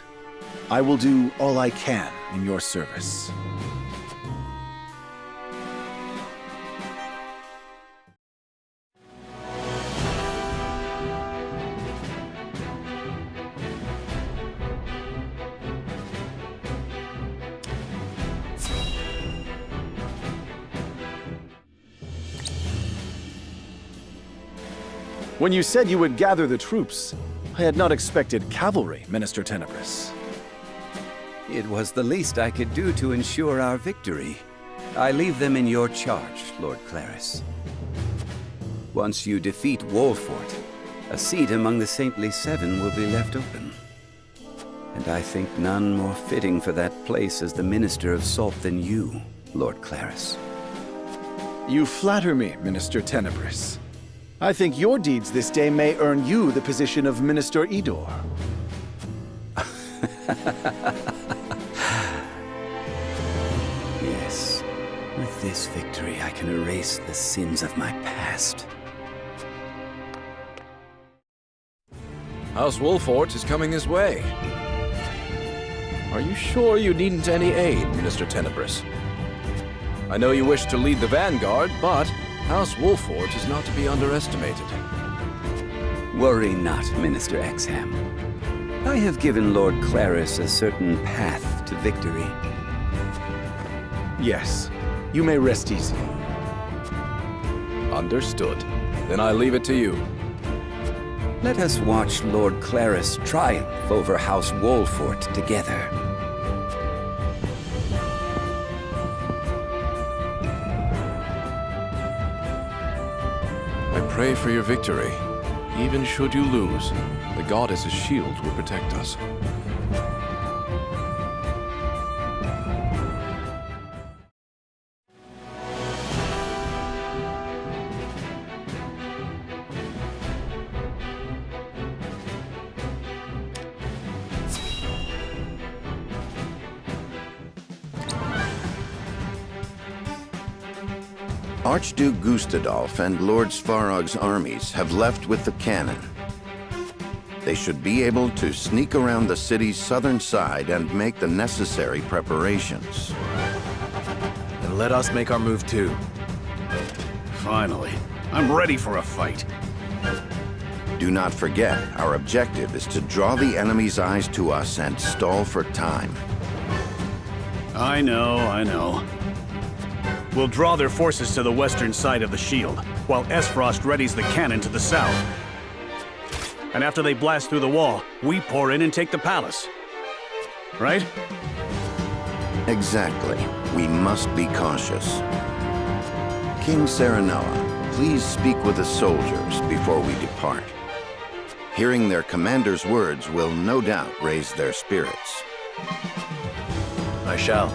I will do all I can in your service. When you said you would gather the troops, I had not expected cavalry, Minister Tenebris. It was the least I could do to ensure our victory. I leave them in your charge, Lord Claris. Once you defeat Wolffort, a seat among the Saintly Seven will be left open. And I think none more fitting for that place as the Minister of Salt than you, Lord Claris. You flatter me, Minister Tenebris. I think your deeds this day may earn you the position of Minister Idor. Yes, with this victory I can erase the sins of my past. House Wolffort is coming this way. Are you sure you needn't any aid, Minister Tenebris? I know you wish to lead the vanguard, but House Wolffort is not to be underestimated. Worry not, Minister Exham. I have given Lord Claris a certain path to victory. Yes, you may rest easy. Understood. Then I leave it to you. Let us watch Lord Claris triumph over House Wolffort together. I pray for your victory. Even should you lose, the goddess's shield will protect us. Archduke Gustadolf and Lord Svarog's armies have left with the cannon. They should be able to sneak around the city's southern side and make the necessary preparations. And let us make our move too. Finally, I'm ready for a fight. Do not forget, our objective is to draw the enemy's eyes to us and stall for time. I know. We'll draw their forces to the western side of the shield, while Esfrost readies the cannon to the south. And after they blast through the wall, we pour in and take the palace. Right? Exactly. We must be cautious. King Serenoa, please speak with the soldiers before we depart. Hearing their commander's words will no doubt raise their spirits. I shall.